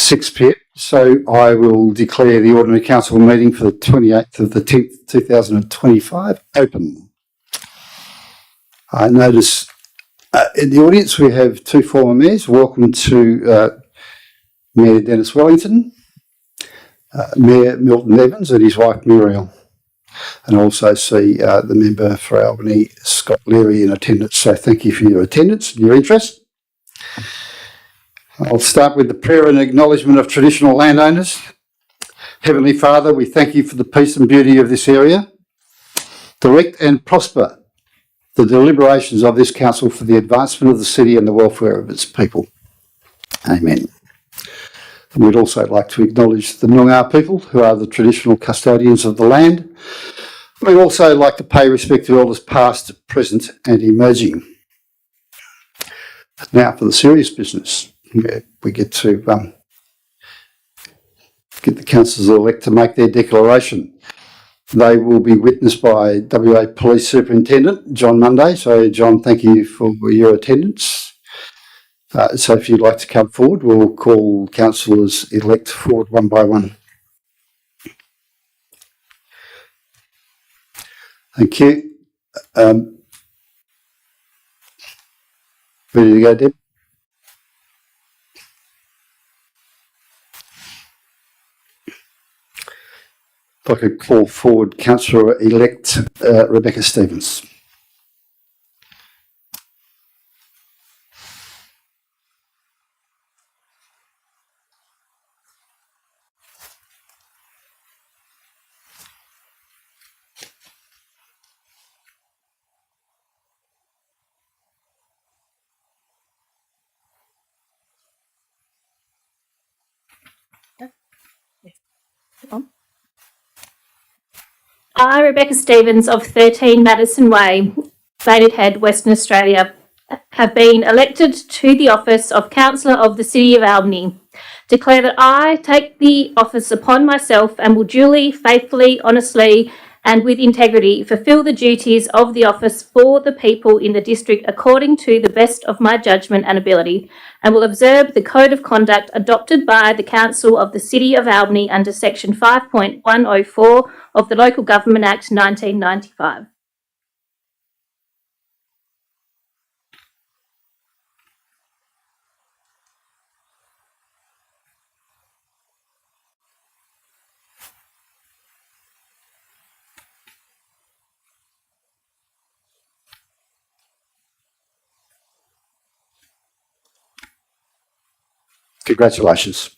6 p.m. So I will declare the Ordinary Council meeting for the 28th of the 10th, 2025 open. I notice in the audience we have two former mayors. Welcome to Mayor Dennis Wellington, Mayor Milton Evans and his wife Muriel. And I also see the member for Albany, Scott Leary, in attendance. So thank you for your attendance and your interest. I'll start with the prayer and acknowledgement of traditional landowners. Heavenly Father, we thank you for the peace and beauty of this area. Direct and prosper the deliberations of this council for the advancement of the city and the welfare of its people. Amen. And we'd also like to acknowledge the Noongar people, who are the traditional custodians of the land. We'd also like to pay respect to elders past, present and emerging. Now for the serious business. We get to get the councillors-elect to make their declaration. They will be witnessed by WA Police Superintendent John Monday. So, John, thank you for your attendance. So if you'd like to come forward, we'll call councillors-elect forward one by one. Thank you. Ready to go, Deb? If I could call forward Councillor-elect Rebecca Stevens. I, Rebecca Stevens of 13 Madison Way, Maidenhead, Western Australia, have been elected to the office of Councillor of the City of Albany. Declare that I take the office upon myself and will duly, faithfully, honestly and with integrity fulfil the duties of the office for the people in the district according to the best of my judgment and ability, and will observe the Code of Conduct adopted by the Council of the City of Albany under Section 5.104 of the Local Government Act 1995. Congratulations.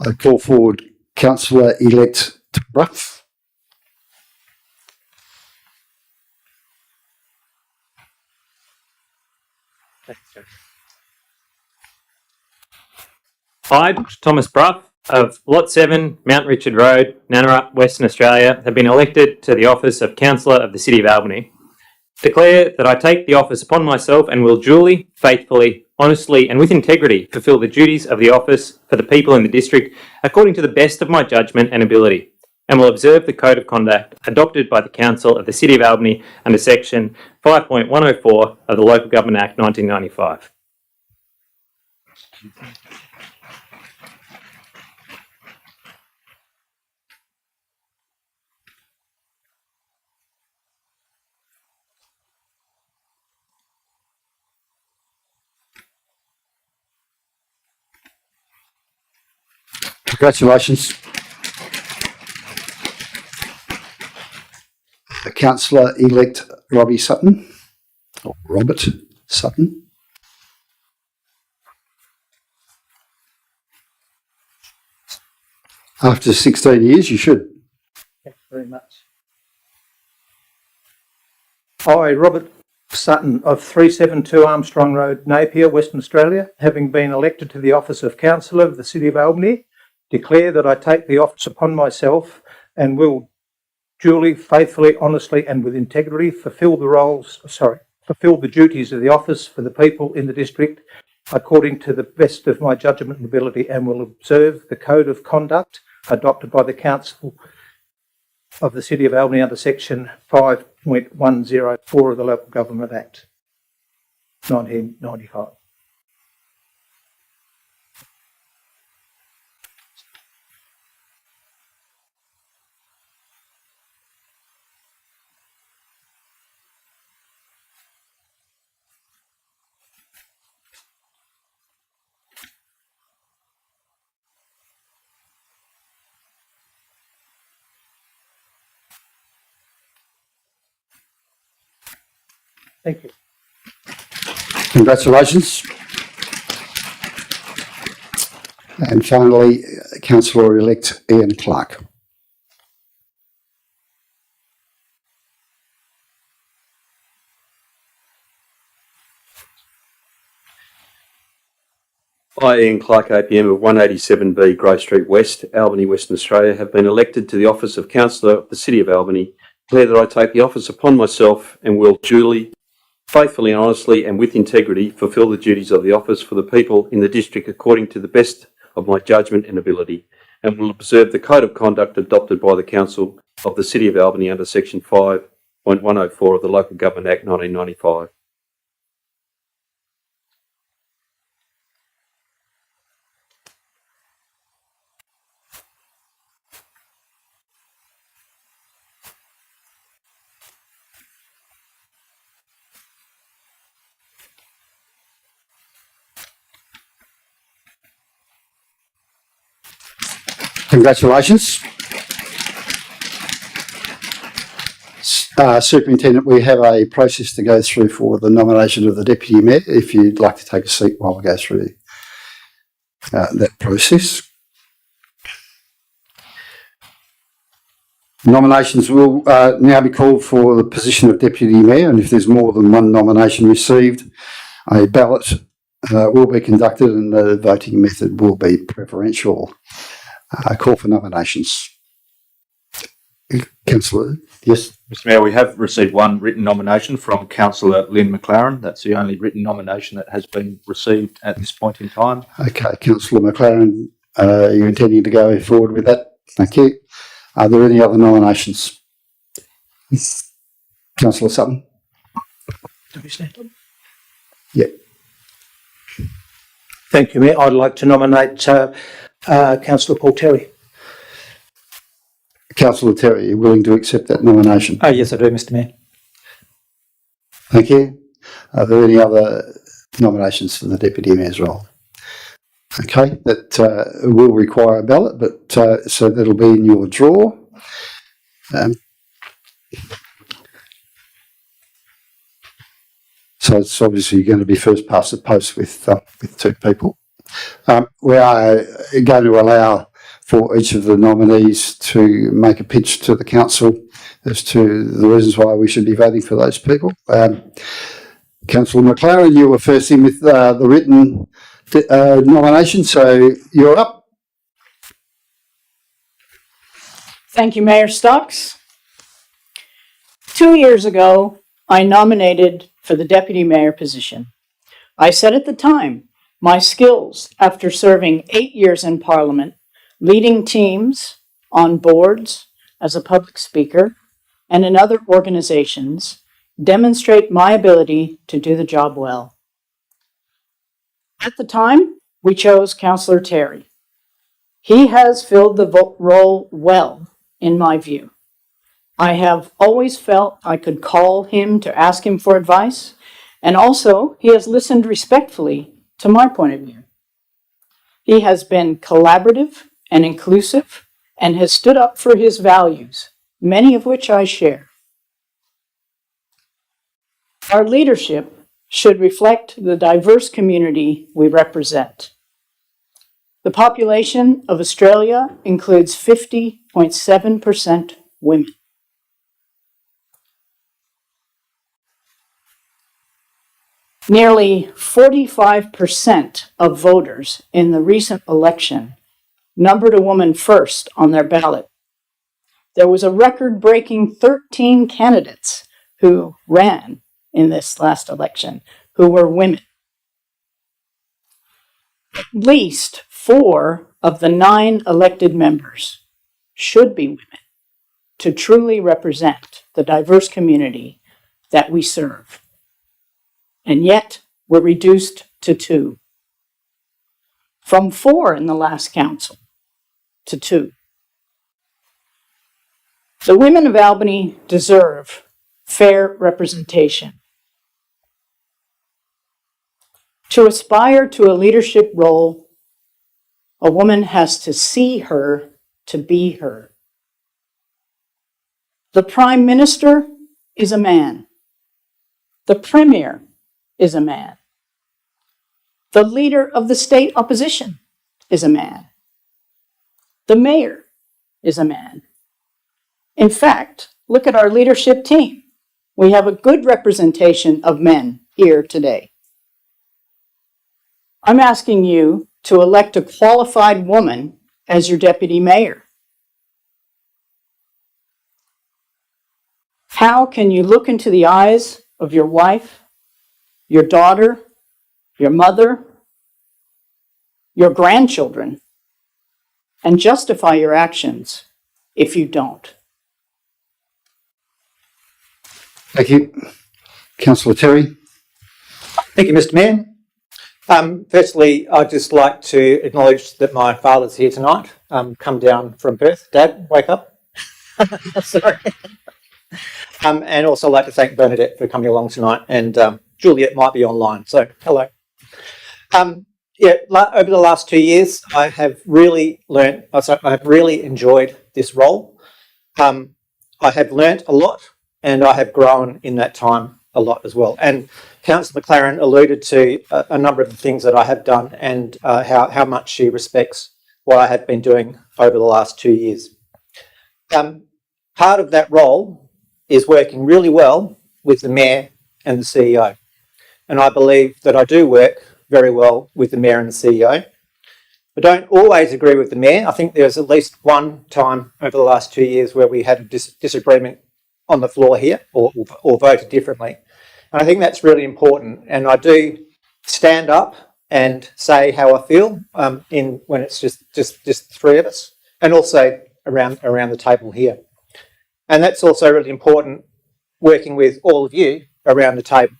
I call forward Councillor-elect Bruff. I, Thomas Bruff, of Lot 7, Mount Richard Road, Nannarup, Western Australia, have been elected to the office of Councillor of the City of Albany. Declare that I take the office upon myself and will duly, faithfully, honestly and with integrity fulfil the duties of the office for the people in the district according to the best of my judgment and ability, and will observe the Code of Conduct adopted by the Council of the City of Albany under Section 5.104 of the Local Government Act 1995. Congratulations. Councillor-elect Robbie Sutton, or Robert Sutton. After 16 years, you should. Thanks very much. I, Robert Sutton of 372 Armstrong Road, Napier, Western Australia, having been elected to the office of Councillor of the City of Albany, declare that I take the office upon myself and will duly, faithfully, honestly and with integrity fulfil the duties of the office for the people in the district according to the best of my judgment and ability, and will observe the Code of Conduct adopted by the Council of the City of Albany under section 5.104 of the Local Government Act 1995. Thank you. Congratulations. And finally, Councillor-elect Ian Clark. I, Ian Clark, APM of 187B Grey Street West, Albany, Western Australia, have been elected to the office of Councillor of the City of Albany. Declare that I take the office upon myself and will duly, faithfully, honestly and with integrity fulfil the duties of the office for the people in the district according to the best of my judgment and ability, and will observe the code of conduct adopted by the Council of the City of Albany under section 5.104 of the Local Government Act 1995. Congratulations. Superintendent, we have a process to go through for the nomination of the Deputy Mayor. If you'd like to take a seat while we go through that process. Nominations will now be called for the position of Deputy Mayor, and if there's more than one nomination received, a ballot will be conducted and the voting method will be preferential. Call for nominations. Councillor, yes? Mr Mayor, we have received one written nomination from Councillor Lynn McLaren. That's the only written nomination that has been received at this point in time. Okay, Councillor McLaren, are you intending to go forward with that? Thank you. Are there any other nominations? Councillor Sutton? Do we stand up? Yeah. Thank you, Mayor. I'd like to nominate Councillor Paul Terry. Councillor Terry, are you willing to accept that nomination? Yes, I do, Mr Mayor. Thank you. Are there any other nominations for the Deputy Mayor's role? Okay, that will require a ballot, but so that'll be in your drawer. So it's obviously going to be first past the post with two people. We are going to allow for each of the nominees to make a pitch to the council as to the reasons why we should be voting for those people. Councillor McLaren, you were first in with the written nomination, so you're up. Thank you, Mayor Stocks. 2 years ago, I nominated for the Deputy Mayor position. I said at the time, my skills after serving 8 years in Parliament, leading teams on boards as a public speaker and in other organizations demonstrate my ability to do the job well. At the time, we chose Councillor Terry. He has filled the role well, in my view. I have always felt I could call him to ask him for advice, and also he has listened respectfully to my point of view. He has been collaborative and inclusive and has stood up for his values, many of which I share. Our leadership should reflect the diverse community we represent. The population of Australia includes 50.7% women. Nearly 45% of voters in the recent election numbered a woman first on their ballot. There was a record-breaking 13 candidates who ran in this last election who were women. At least 4 of the 9 elected members should be women. to truly represent the diverse community that we serve. And yet, we're reduced to 2. From 4 in the last council to 2. The women of Albany deserve fair representation. To aspire to a leadership role, a woman has to see her to be her. The Prime Minister is a man. The Premier is a man. The leader of the state opposition is a man. The mayor is a man. In fact, look at our leadership team. We have a good representation of men here today. I'm asking you to elect a qualified woman as your deputy mayor. How can you look into the eyes of your wife, your daughter, your mother, your grandchildren, and justify your actions if you don't? Thank you. Councillor Terry. Thank you, Mr. Mayor. Firstly, I'd just like to acknowledge that my father's here tonight, come down from Perth. Dad, wake up. Sorry. And also like to thank Bernadette for coming along tonight, and Juliet might be online, so hello. Over the last 2 years, I have really enjoyed this role. I have learnt a lot, and I have grown in that time a lot as well. And Councillor McLaren alluded to a number of the things that I have done and how much she respects what I have been doing over the last 2 years. Part of that role is working really well with the Mayor and the CEO. And I believe that I do work very well with the Mayor and the CEO. I don't always agree with the Mayor. I think there's at least one time over the last 2 years where we had a disagreement on the floor here or voted differently. And I think that's really important. And I do stand up and say how I feel when it's just the 3 of us, and also around the table here. And that's also really important, working with all of you around the table.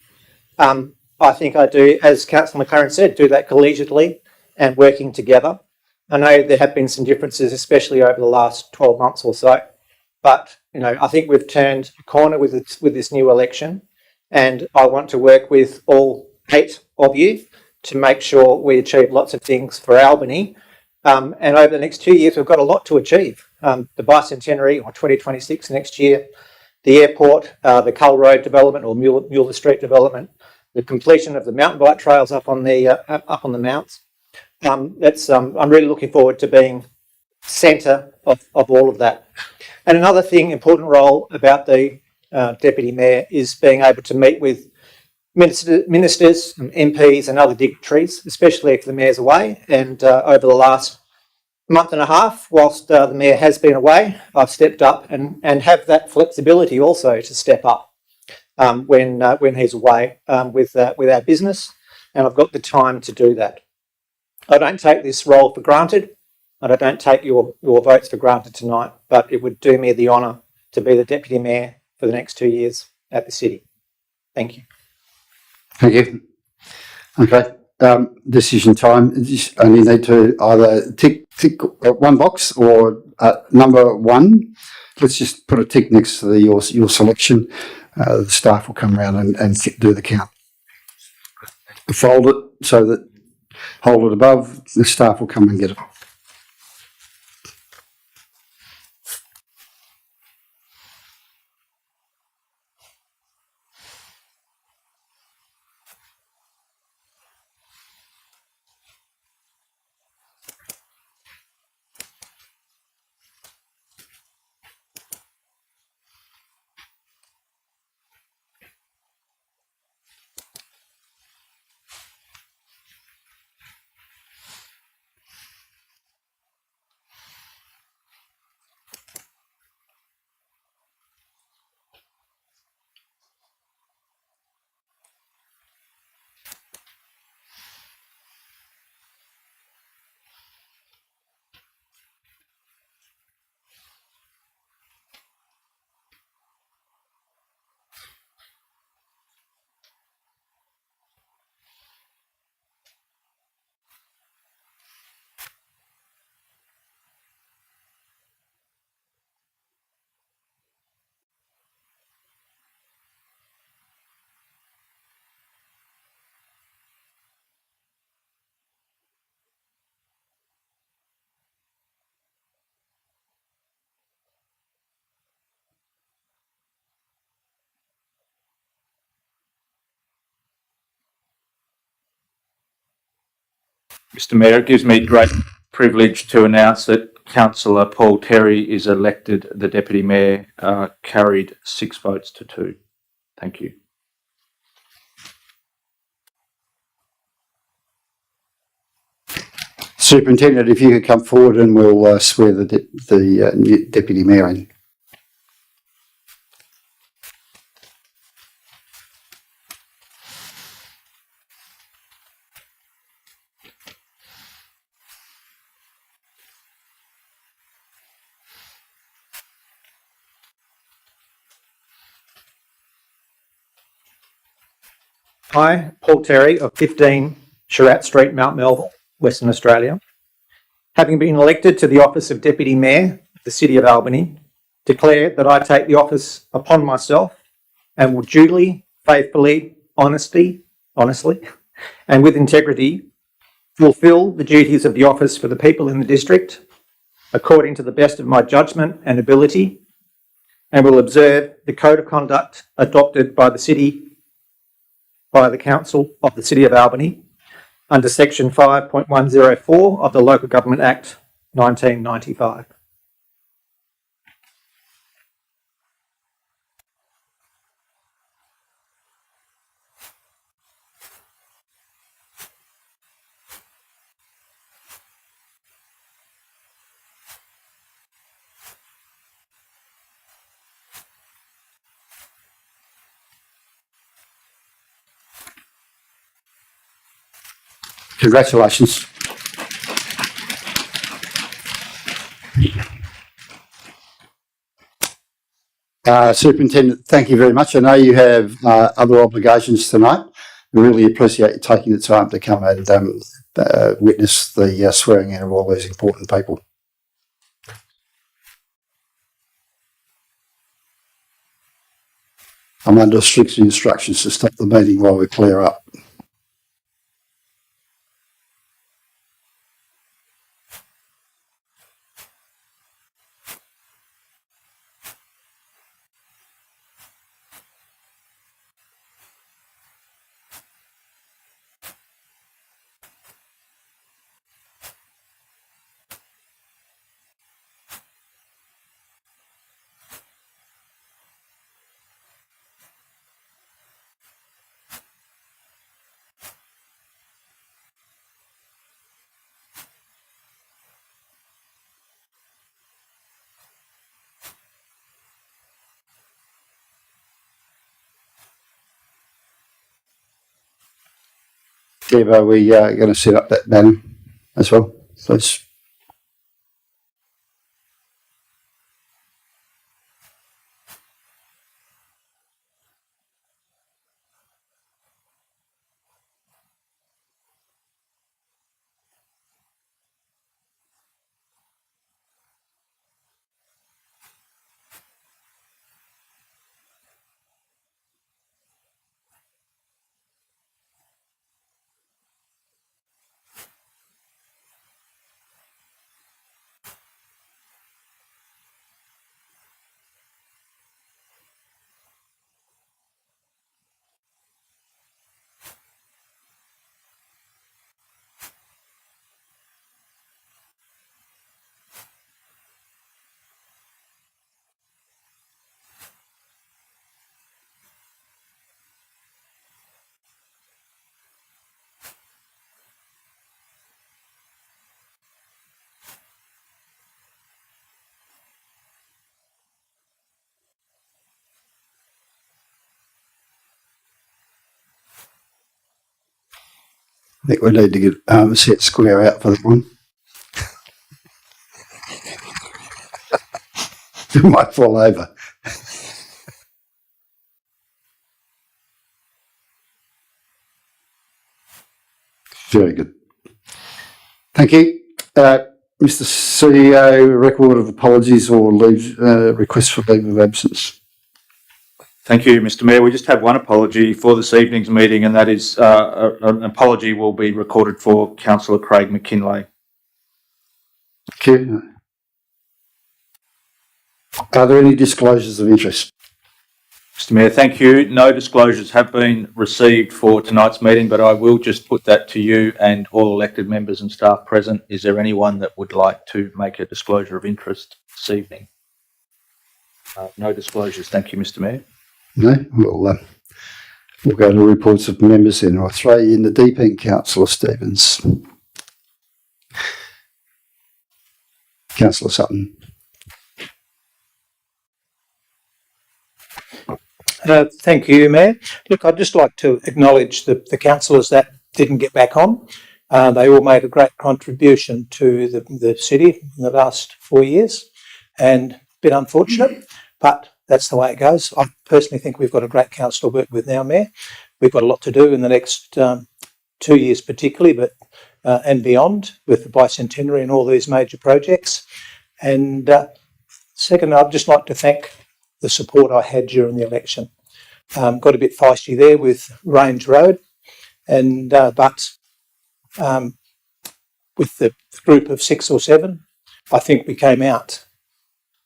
I think I do, as Councillor McLaren said, do that collegiately and working together. I know there have been some differences, especially over the last 12 months or so. But, I think we've turned a corner with this new election, and I want to work with all 8 of you to make sure we achieve lots of things for Albany. And over the next 2 years, we've got a lot to achieve. The bicentenary, or 2026 next year, the airport, the Cull Road development or Mueller Street development, the completion of the mountain bike trails up on the mounts. I'm really looking forward to being centre of all of that. And another important role about the Deputy Mayor is being able to meet with ministers, MPs and other dignitaries, especially if the Mayor's away. And over the last month and a half, whilst the Mayor has been away, I've stepped up and have that flexibility also to step up when he's away with our business, and I've got the time to do that. I don't take this role for granted, and I don't take your votes for granted tonight, but it would do me the honour to be the Deputy Mayor for the next 2 years at the City. Thank you. Thank you. Okay. Decision time. You just only need to either tick one box or number 1. Let's just put a tick next to your selection. The staff will come around and do the count. Fold it so that, hold it above, the staff will come and get it. Mr Mayor, it gives me great privilege to announce that Councillor Paul Terry is elected the Deputy Mayor, carried 6 votes to 2. Thank you. Superintendent, if you could come forward and we'll swear the new Deputy Mayor in. I, Paul Terry of 15 Sharat Street, Mount Melville, Western Australia, having been elected to the office of Deputy Mayor of the City of Albany, declare that I take the office upon myself and will duly, faithfully, honestly, and with integrity fulfil the duties of the office for the people in the district according to the best of my judgment and ability, and will observe the code of conduct adopted by the Council of the City of Albany under Section 5.104 of the Local Government Act 1995. Congratulations. Superintendent, thank you very much. I know you have other obligations tonight. We really appreciate you taking the time to come and witness the swearing in of all these important people. I'm under strict instructions to stop the meeting while we clear up. Deb, are we going to set up that banner as well, please? I think we need to get a set square out for that one. It might fall over. Very good. Thank you. Mr. CEO, record of apologies or leave request for leave of absence. Thank you, Mr Mayor. We just have one apology for this evening's meeting, and that is an apology will be recorded for Councillor Craig McKinlay. Thank you. Are there any disclosures of interest? Mr Mayor, thank you. No disclosures have been received for tonight's meeting, but I will just put that to you and all elected members and staff present. Is there anyone that would like to make a disclosure of interest this evening? No disclosures. Thank you, Mr Mayor. No? We'll go to reports of members then. I'll throw you in the deep end, Councillor Stevens. Councillor Sutton. Thank you, Mayor. Look, I'd just like to acknowledge the councillors that didn't get back on. They all made a great contribution to the city in the last 4 years, and a bit unfortunate, but that's the way it goes. I personally think we've got a great council to work with now, Mayor. We've got a lot to do in the next 2 years particularly, but and beyond, with the bicentenary and all these major projects. And second, I'd just like to thank the support I had during the election. Got a bit feisty there with Range Road, and but with the group of 6 or 7, I think we came out.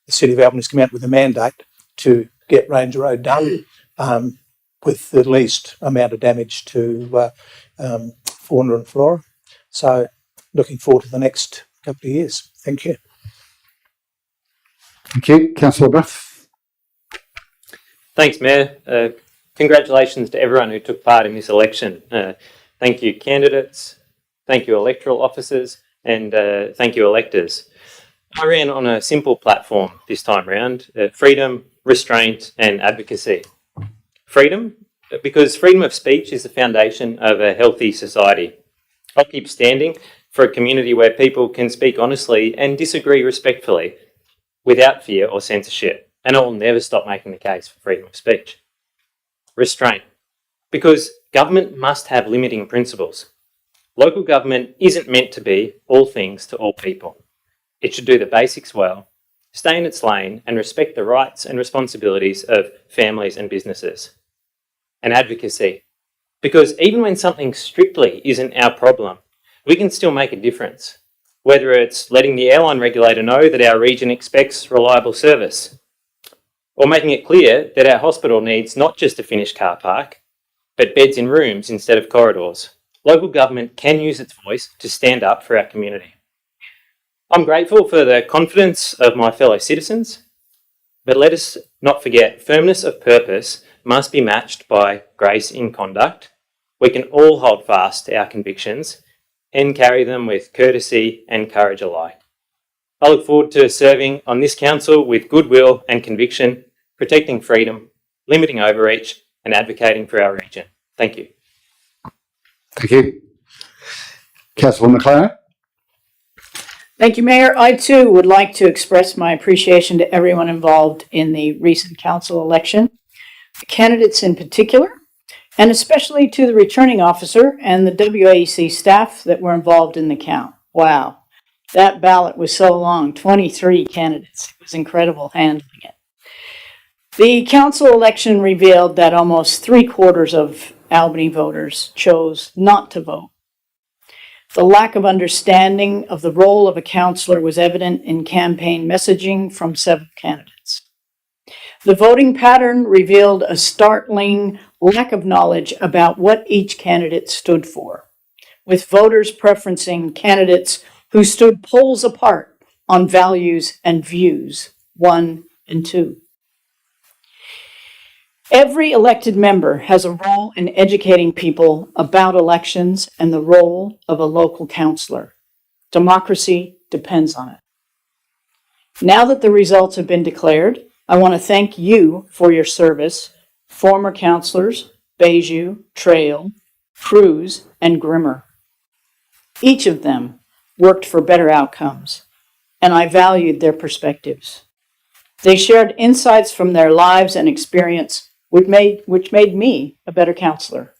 The City of Albany's come out with a mandate to get Range Road done with the least amount of damage to fauna and flora. So, looking forward to the next couple of years. Thank you. Thank you. Councillor Bruff. Thanks, Mayor. Congratulations to everyone who took part in this election. Thank you, candidates. Thank you, electoral officers, and thank you, electors. I ran on a simple platform this time round: freedom, restraint, and advocacy. Freedom, because freedom of speech is the foundation of a healthy society. I'll keep standing for a community where people can speak honestly and disagree respectfully without fear or censorship. And I will never stop making the case for freedom of speech. Restraint, because government must have limiting principles. Local government isn't meant to be all things to all people. It should do the basics well, stay in its lane, and respect the rights and responsibilities of families and businesses. And advocacy, because even when something strictly isn't our problem, we can still make a difference. Whether it's letting the airline regulator know that our region expects reliable service, or making it clear that our hospital needs not just a finished car park, but beds in rooms instead of corridors. Local government can use its voice to stand up for our community. I'm grateful for the confidence of my fellow citizens, but let us not forget, firmness of purpose must be matched by grace in conduct. We can all hold fast to our convictions and carry them with courtesy and courage alike. I look forward to serving on this council with goodwill and conviction, protecting freedom, limiting overreach, and advocating for our region. Thank you. Thank you. Councillor McLaren. Thank you, Mayor. I too would like to express my appreciation to everyone involved in the recent council election, the candidates in particular, and especially to the returning officer and the WAEC staff that were involved in the count. Wow, that ballot was so long, 23 candidates. It was incredible handling it. The council election revealed that almost 3/4 of Albany voters chose not to vote. The lack of understanding of the role of a councillor was evident in campaign messaging from several candidates. The voting pattern revealed a startling lack of knowledge about what each candidate stood for, with voters preferencing candidates who stood poles apart on values and views, 1 and 2. Every elected member has a role in educating people about elections and the role of a local councillor. Democracy depends on it. Now that the results have been declared, I want to thank you for your service, former councillors Bayju, Trail, Cruz, and Grimmer. Each of them worked for better outcomes, and I valued their perspectives. They shared insights from their lives and experience which made me a better councillor.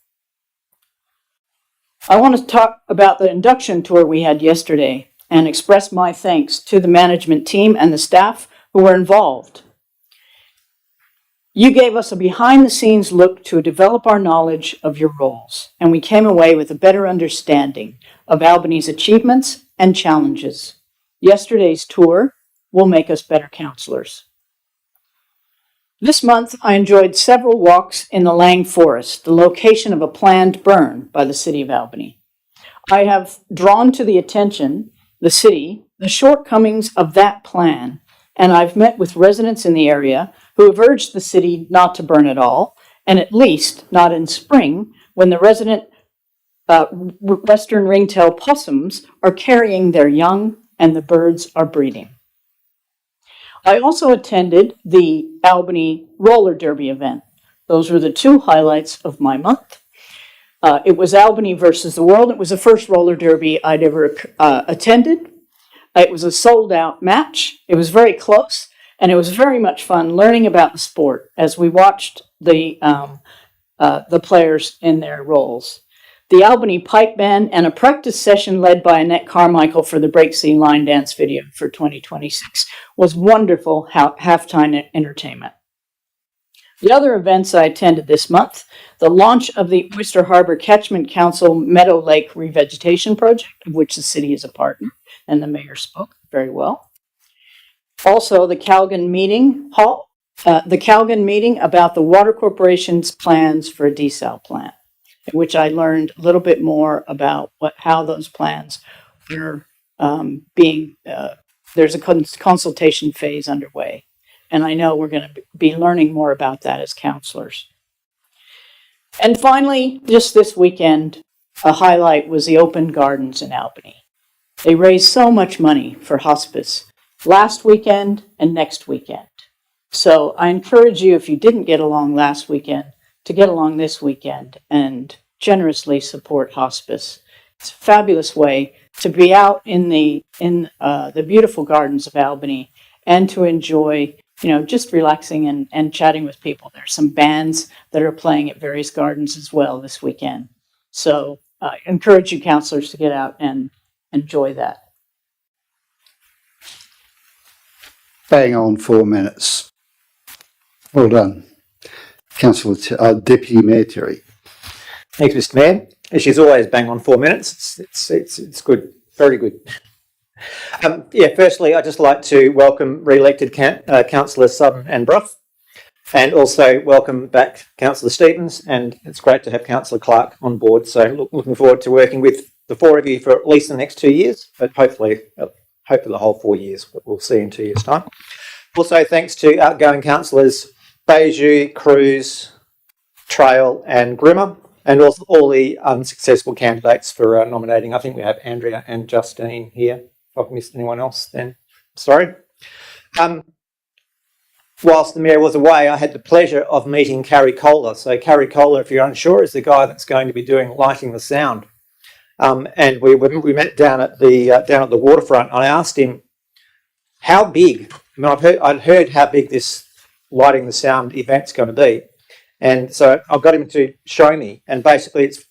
I want to talk about the induction tour we had yesterday and express my thanks to the management team and the staff who were involved. You gave us a behind-the-scenes look to develop our knowledge of your roles, and we came away with a better understanding of Albany's achievements and challenges. Yesterday's tour will make us better councillors. This month, I enjoyed several walks in the Lang Forest, the location of a planned burn by the City of Albany. I have drawn to the attention, the city, the shortcomings of that plan, and I've met with residents in the area who have urged the city not to burn at all, and at least not in spring when the resident western ringtail possums are carrying their young and the birds are breeding. I also attended the Albany roller derby event. Those were the two highlights of my month. It was Albany versus the world. It was the first roller derby I'd ever attended. It was a sold out match. It was very close, and it was very much fun learning about the sport as we watched the players in their roles. The Albany Pipe Band and a practice session led by Annette Carmichael for the Break Scene line dance video for 2026 was wonderful halftime entertainment. The other events I attended this month, the launch of the Oyster Harbor Catchment Council Meadow Lake Revegetation Project, of which the city is a partner, and the mayor spoke very well. Also, the Calgon meeting about the Water Corporation's plans for a desal plant, in which I learned a little bit more about how those plans are there's a consultation phase underway. And I know we're going to be learning more about that as counselors. And finally, just this weekend, a highlight was the Open Gardens in Albany. They raised so much money for hospice last weekend and next weekend. So I encourage you, if you didn't get along last weekend, to get along this weekend and generously support hospice. It's a fabulous way to be out in the beautiful gardens of Albany and to enjoy, just relaxing and chatting with people. There's some bands that are playing at various gardens as well this weekend. So I encourage you councillors to get out and enjoy that. Bang on 4 minutes. Well done. Councillor, Deputy Mayor Terry. Thanks, Mr. Mayor. She's always bang on 4 minutes. It's good, very good. Firstly, I'd just like to welcome re-elected Councillors Sutton and Brough, and also welcome back Councillor Stevens, and it's great to have Councillor Clark on board. So looking forward to working with the four of you for at least the next 2 years, but hopefully the whole 4 years, but we'll see in 2 years' time. Also, thanks to outgoing councillors Beju, Cruz, Trail and Grimmer, and also all the unsuccessful candidates for nominating. I think we have Andrea and Justine here. If I've missed anyone else, then sorry. Whilst the Mayor was away, I had the pleasure of meeting Carrie Kohler. So Carrie Kohler, if you're unsure, is the guy that's going to be doing Lighting the Sound. And we met down at the waterfront. I asked him how big. I mean, I'd heard how big this Lighting the Sound event's going to be, and so I got him to show me. And basically, it's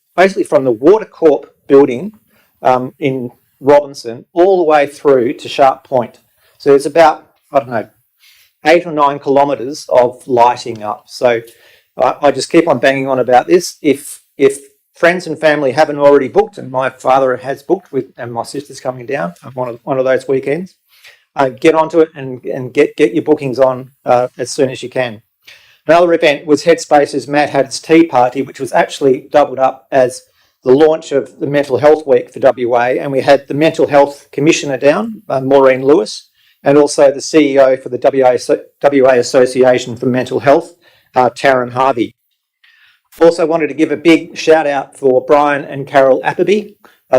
from the Water Corp building in Robinson all the way through to Sharp Point. So it's about 8 or 9 kilometres of lighting up. So I just keep on banging on about this. If friends and family haven't already booked, and my father has booked and my sister's coming down on one of those weekends, get onto it and get your bookings on as soon as you can. Another event was Headspace's Matt had its tea party, which was actually doubled up as the launch of the Mental Health Week for WA, and we had the Mental Health Commissioner down, Maureen Lewis, and also the CEO for the WA Association for Mental Health, Taryn Harvey. Also wanted to give a big shout out for Brian and Carol Appleby.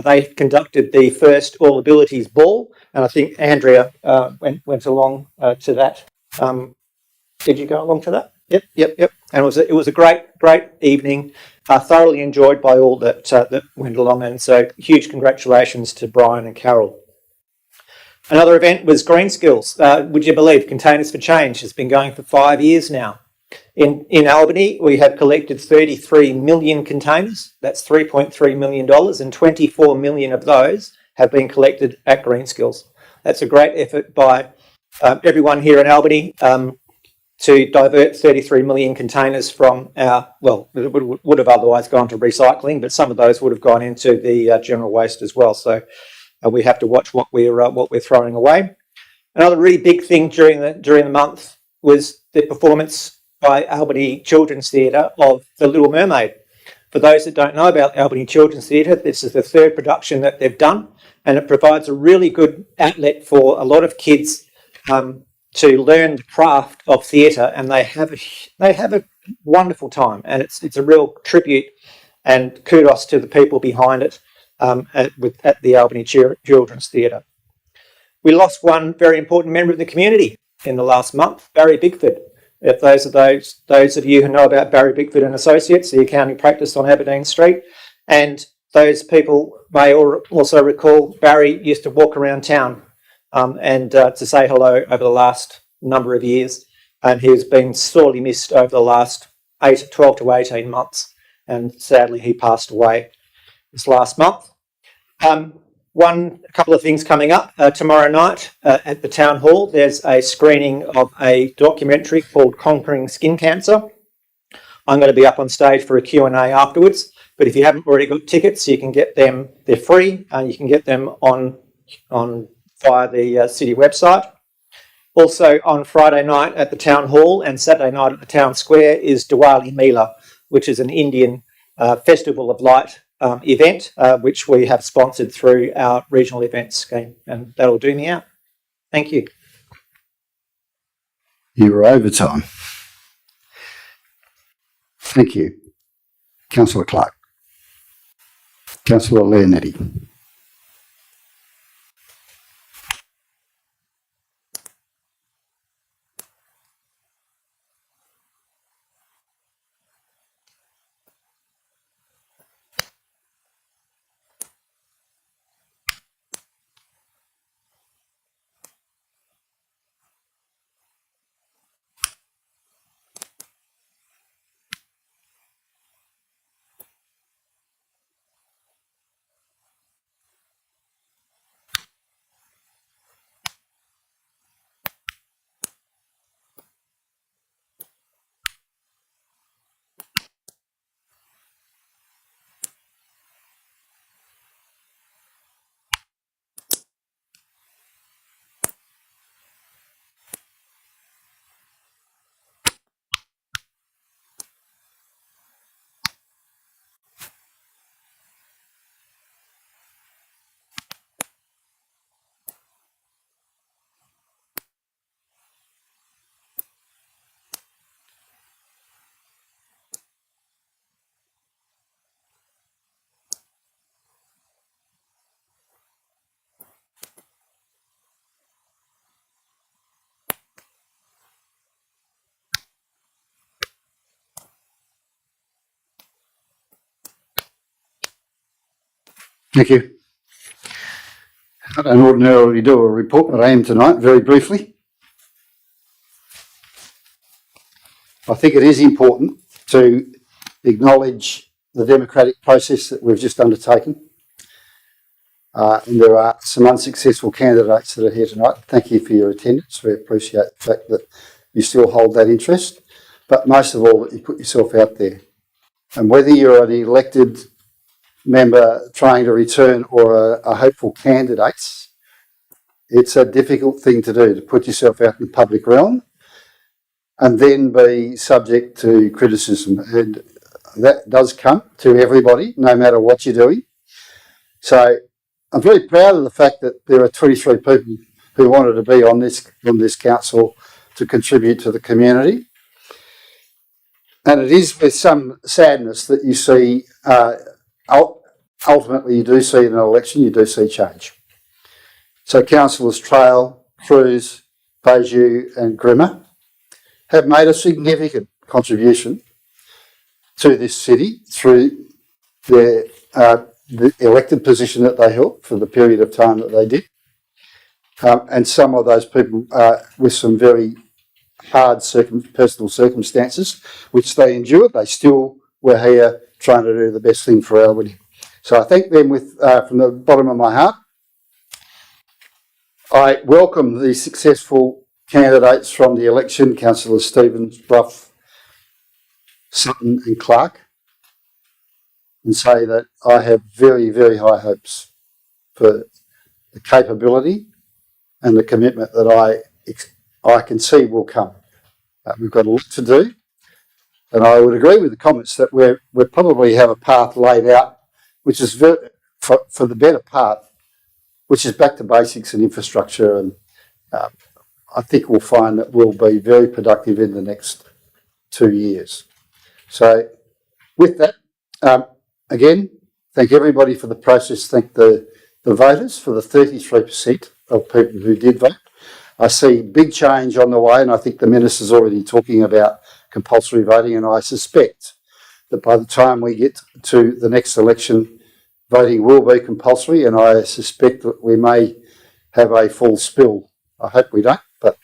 They conducted the first All Abilities Ball, and I think Andrea went along to that. Did you go along to that? Yep. And it was a great evening, thoroughly enjoyed by all that went along, and so huge congratulations to Brian and Carol. Another event was Green Skills. Would you believe Containers for Change has been going for 5 years now. In Albany, we have collected 33 million containers. That's $3.3 million, and 24 million of those have been collected at Green Skills. That's a great effort by everyone here in Albany to divert 33 million containers from it would have otherwise gone to recycling, but some of those would have gone into the general waste as well. So we have to watch what we're throwing away. Another really big thing during the month was the performance by Albany Children's Theatre of The Little Mermaid. For those that don't know about Albany Children's Theatre, this is the third production that they've done, and it provides a really good outlet for a lot of kids to learn the craft of theatre, and they have a wonderful time, and it's a real tribute and kudos to the people behind it at the Albany Children's Theatre. We lost one very important member of the community in the last month, Barry Bigford. If those of you who know about Barry Bigford and Associates, the accounting practice on Aberdeen Street, and those people may also recall Barry used to walk around town and to say hello over the last number of years, and he has been sorely missed over the last 12 to 18 months, and sadly he passed away this last month. A couple of things coming up. Tomorrow night at the Town Hall, there's a screening of a documentary called Conquering Skin Cancer. I'm going to be up on stage for a Q&A afterwards, but if you haven't already got tickets, you can get them. They're free, and you can get them on via the city website. Also on Friday night at the Town Hall and Saturday night at the Town Square is Diwali Mela, which is an Indian Festival of Light event, which we have sponsored through our regional events scheme, and that'll do me out. Thank you. You were over time. Thank you. Councillor Clark. Councillor Leonetti. Thank you. I don't ordinarily do a report, but I am tonight, very briefly. I think it is important to acknowledge the democratic process that we've just undertaken. And there are some unsuccessful candidates that are here tonight. Thank you for your attendance. We appreciate the fact that you still hold that interest, but most of all that you put yourself out there. And whether you're an elected member trying to return or a hopeful candidate, it's a difficult thing to do, to put yourself out in the public realm and then be subject to criticism. And that does come to everybody, no matter what you're doing. So I'm very proud of the fact that there are 23 people who wanted to be on this council to contribute to the community. And it is with some sadness that you see, ultimately you do see in an election, you do see change. So councillors Trail, Cruz, Beju and Grimmer have made a significant contribution to this city through their the elected position that they held for the period of time that they did. And some of those people with some very hard personal circumstances, which they endured, they still were here trying to do the best thing for Albany. So I thank them from the bottom of my heart. I welcome the successful candidates from the election, Councillors Stevens, Brough, Sutton and Clark, and say that I have very, very high hopes for the capability and the commitment that I can see will come. We've got a lot to do, And I would agree with the comments that we probably have a path laid out, which is for the better part, which is back to basics and infrastructure. And I think we'll find that we'll be very productive in the next 2 years. So with that, again, thank everybody for the process. Thank the voters for the 33% of people who did vote. I see big change on the way, and I think the Minister's already talking about compulsory voting, and I suspect that by the time we get to the next election, voting will be compulsory, and I suspect that we may have a full spill. I hope we don't, but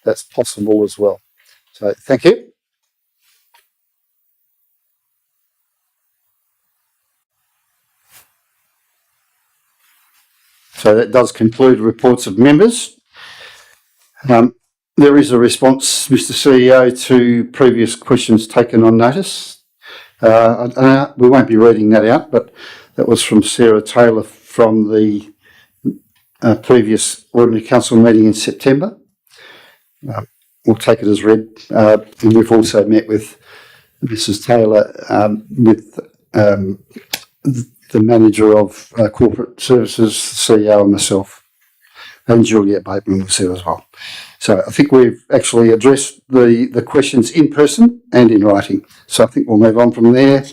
that's possible as well. So thank you. So that does conclude reports of members. There is a response, Mr. CEO, to previous questions taken on notice. We won't be reading that out, but that was from Sarah Taylor from the previous Ordinary Council meeting in September. We'll take it as read. And we've also met with Mrs. Taylor, with the manager of corporate services, CEO, and myself, and Juliet Bateman was there as well. So I think we've actually addressed the questions in person and in writing. So I think we'll move on from there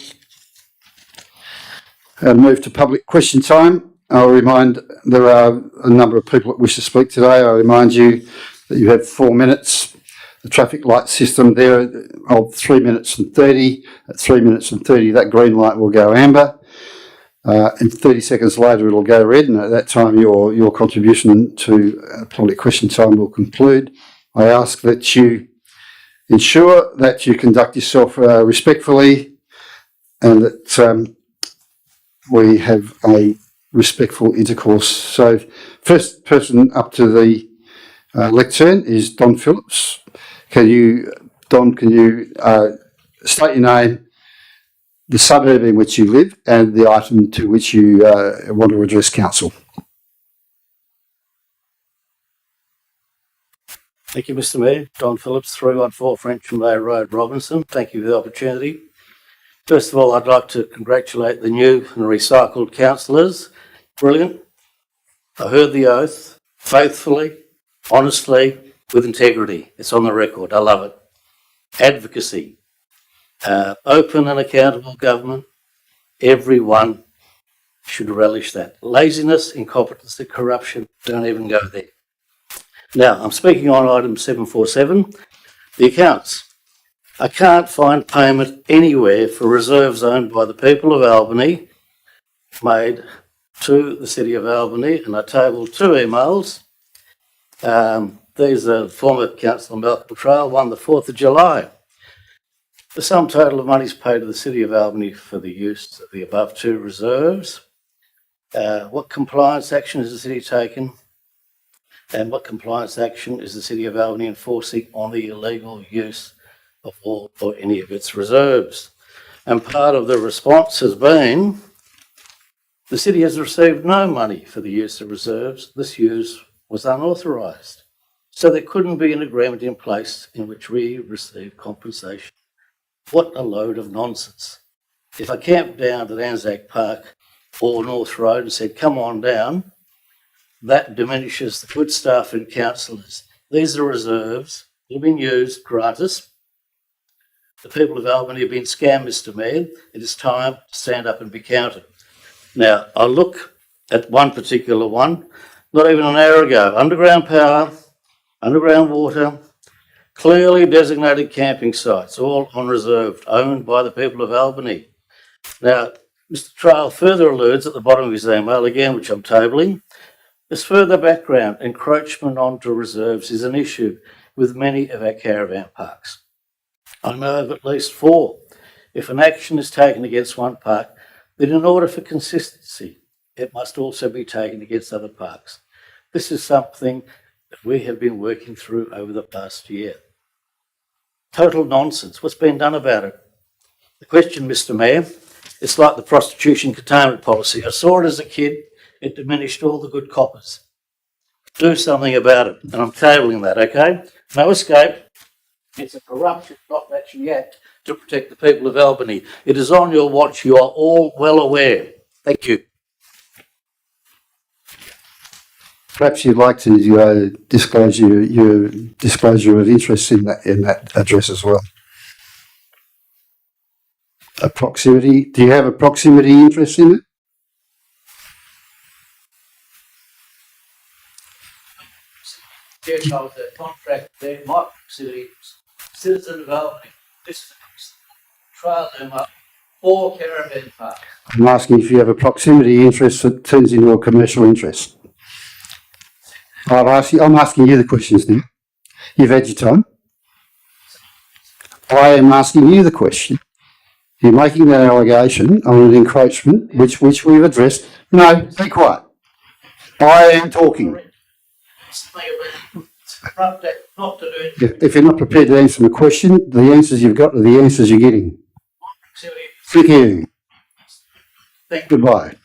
and move to public question time. I'll remind there are a number of people that wish to speak today. I remind you that you have 4 minutes. The traffic light system there of 3 minutes and 30. At 3 minutes and 30, that green light will go amber. And 30 seconds later, it'll go red, and at that time, your contribution to public question time will conclude. I ask that you ensure that you conduct yourself respectfully, and that we have a respectful intercourse. So, first person up to the lectern is Don Phillips. Don, can you state your name, the suburb in which you live, and the item to which you want to address council? Thank you, Mr. Mayor. Don Phillips, 314 French Bay Road, Robinson. Thank you for the opportunity. First of all, I'd like to congratulate the new and recycled councillors. Brilliant. I heard the oath faithfully, honestly, with integrity. It's on the record. I love it. Advocacy. Open and accountable government. Everyone should relish that. Laziness, incompetency, corruption, don't even go there. Now, I'm speaking on item 747, the accounts. I can't find payment anywhere for reserves owned by the people of Albany made to the City of Albany, and I tabled 2 emails. These are former Councillor Malcolm Trail, one the 4th of July. The sum total of monies paid to the City of Albany for the use of the above 2 reserves. What compliance action has the City taken? And what compliance action is the City of Albany enforcing on the illegal use of all or any of its reserves? And part of the response has been, the City has received no money for the use of reserves. This use was unauthorised. So there couldn't be an agreement in place in which we receive compensation. What a load of nonsense. If I camped down at Anzac Park or North Road and said, come on down, that diminishes the good staff and councillors. These are reserves that have been used gratis. The people of Albany have been scammed, Mr. Mayor. It is time to stand up and be counted. Now, I look at one particular one, not even an hour ago. Underground power, underground water, clearly designated camping sites, all unreserved, owned by the people of Albany. Now, Mr. Trail further alludes at the bottom of his email, again, which I'm tabling, as further background, encroachment onto reserves is an issue with many of our caravan parks. I know of at least 4. If an action is taken against one park, then in order for consistency, it must also be taken against other parks. This is something that we have been working through over the past year. Total nonsense. What's been done about it? The question, Mr. Mayor, it's like the prostitution containment policy. I saw it as a kid. It diminished all the good coppers. Do something about it. And I'm tabling that, okay? No escape. It's a corruption, not actually act to protect the people of Albany. It is on your watch. You are all well aware. Thank you. Perhaps you'd like to disclose your disclosure of interest in that address as well. A proximity. Do you have a proximity interest in it? Yes, I was a contract there, my proximity, citizen of Albany. This is a trial them up 4 caravan parks. I'm asking if you have a proximity interest that turns into a commercial interest. I'm asking you the questions now. You've had your time. I am asking you the question. You're making that allegation on an encroachment, which we've addressed. No, be quiet. I am talking. Not to do it. If you're not prepared to answer my question, the answers you've got are the answers you're getting. Thank you. Goodbye.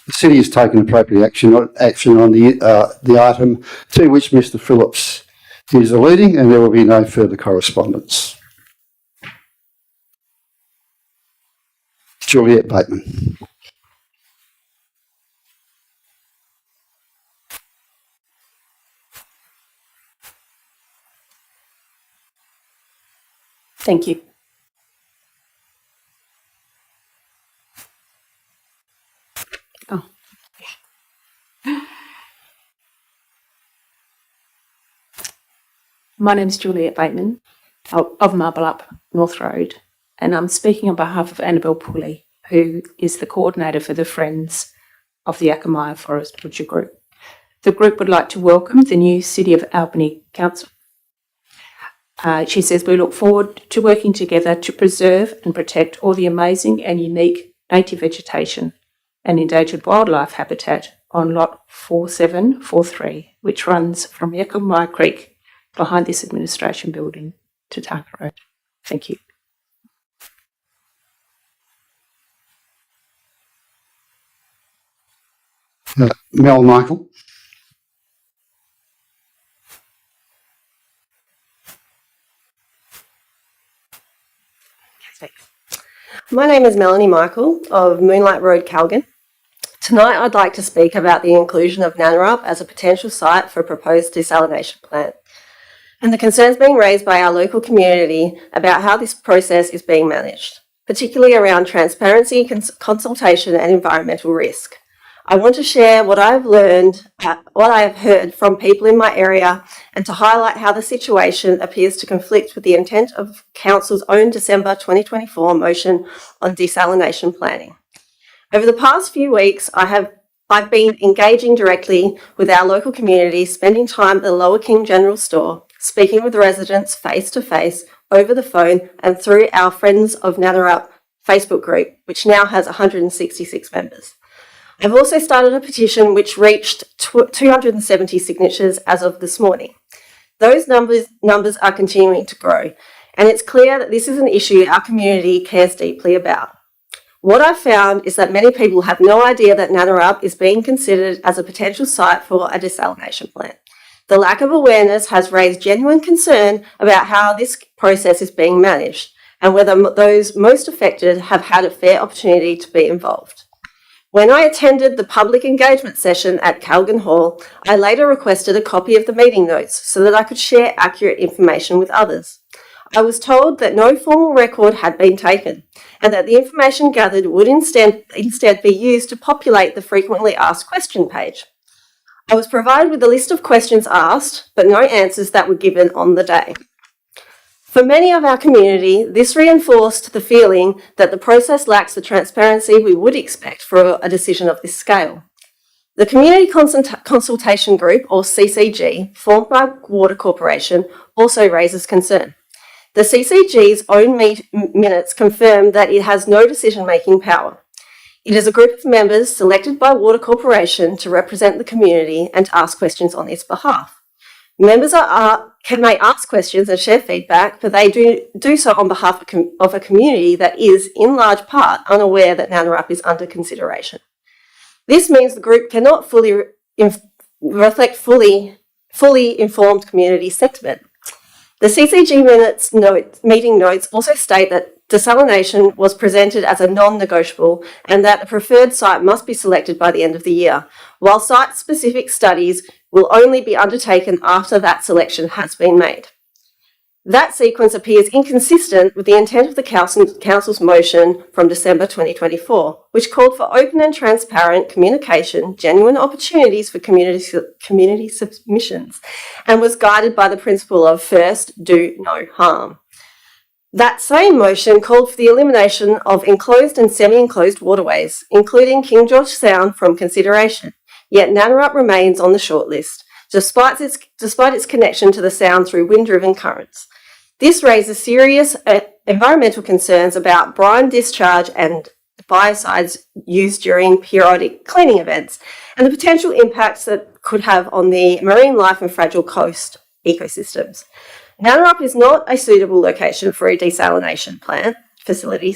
The city has taken appropriate action on the item to which Mr. Phillips is alluding, and there will be no further correspondence. Juliet Bateman. Thank you. Oh. My name is Juliet Bateman of Marble Up North Road, and I'm speaking on behalf of Annabelle Pulley, who is the coordinator for the Friends of the Akamaya Forest Butcher Group. The group would like to welcome the new City of Albany Council. She says, we look forward to working together to preserve and protect all the amazing and unique native vegetation and endangered wildlife habitat on lot 4743, which runs from Yakamai Creek behind this administration building to Tarka Road. Thank you. Mel Michael. My name is Melanie Michael of Moonlight Road, Calgan. Tonight I'd like to speak about the inclusion of Nannarup as a potential site for a proposed desalination plant and the concerns being raised by our local community about how this process is being managed, particularly around transparency, consultation and environmental risk. I want to share what I've learned, what I have heard from people in my area, and to highlight how the situation appears to conflict with the intent of Council's own December 2024 motion on desalination planning. Over the past few weeks, I've been engaging directly with our local community, spending time at the Lower King General Store, speaking with residents face to face, over the phone, and through our Friends of Nannarup Facebook group, which now has 166 members. I've also started a petition which reached 270 signatures as of this morning. Those numbers are continuing to grow, and it's clear that this is an issue our community cares deeply about. What I've found is that many people have no idea that Nannarup is being considered as a potential site for a desalination plant. The lack of awareness has raised genuine concern about how this process is being managed and whether those most affected have had a fair opportunity to be involved. When I attended the public engagement session at Calgan Hall, I later requested a copy of the meeting notes so that I could share accurate information with others. I was told that no formal record had been taken and that the information gathered would instead be used to populate the frequently asked question page. I was provided with a list of questions asked, but no answers that were given on the day. For many of our community, this reinforced the feeling that the process lacks the transparency we would expect for a decision of this scale. The Community Consultation Group, or CCG, formed by Water Corporation, also raises concern. The CCG's own minutes confirm that it has no decision-making power. It is a group of members selected by Water Corporation to represent the community and to ask questions on its behalf. Members may ask questions and share feedback, but they do so on behalf of a community that is, in large part, unaware that Nannarup is under consideration. This means the group cannot reflect fully informed community sentiment. The CCG meeting notes also state that desalination was presented as a non-negotiable and that a preferred site must be selected by the end of the year, while site-specific studies will only be undertaken after that selection has been made. That sequence appears inconsistent with the intent of the Council's motion from December 2024, which called for open and transparent communication, genuine opportunities for community submissions, and was guided by the principle of first, do no harm. That same motion called for the elimination of enclosed and semi-enclosed waterways, including King George Sound, from consideration, yet Nannarup remains on the shortlist, despite its connection to the Sound through wind-driven currents. This raises serious environmental concerns about brine discharge and biocides used during periodic cleaning events, and the potential impacts that could have on the marine life and fragile coast ecosystems. Nannarup is not a suitable location for a desalination facility.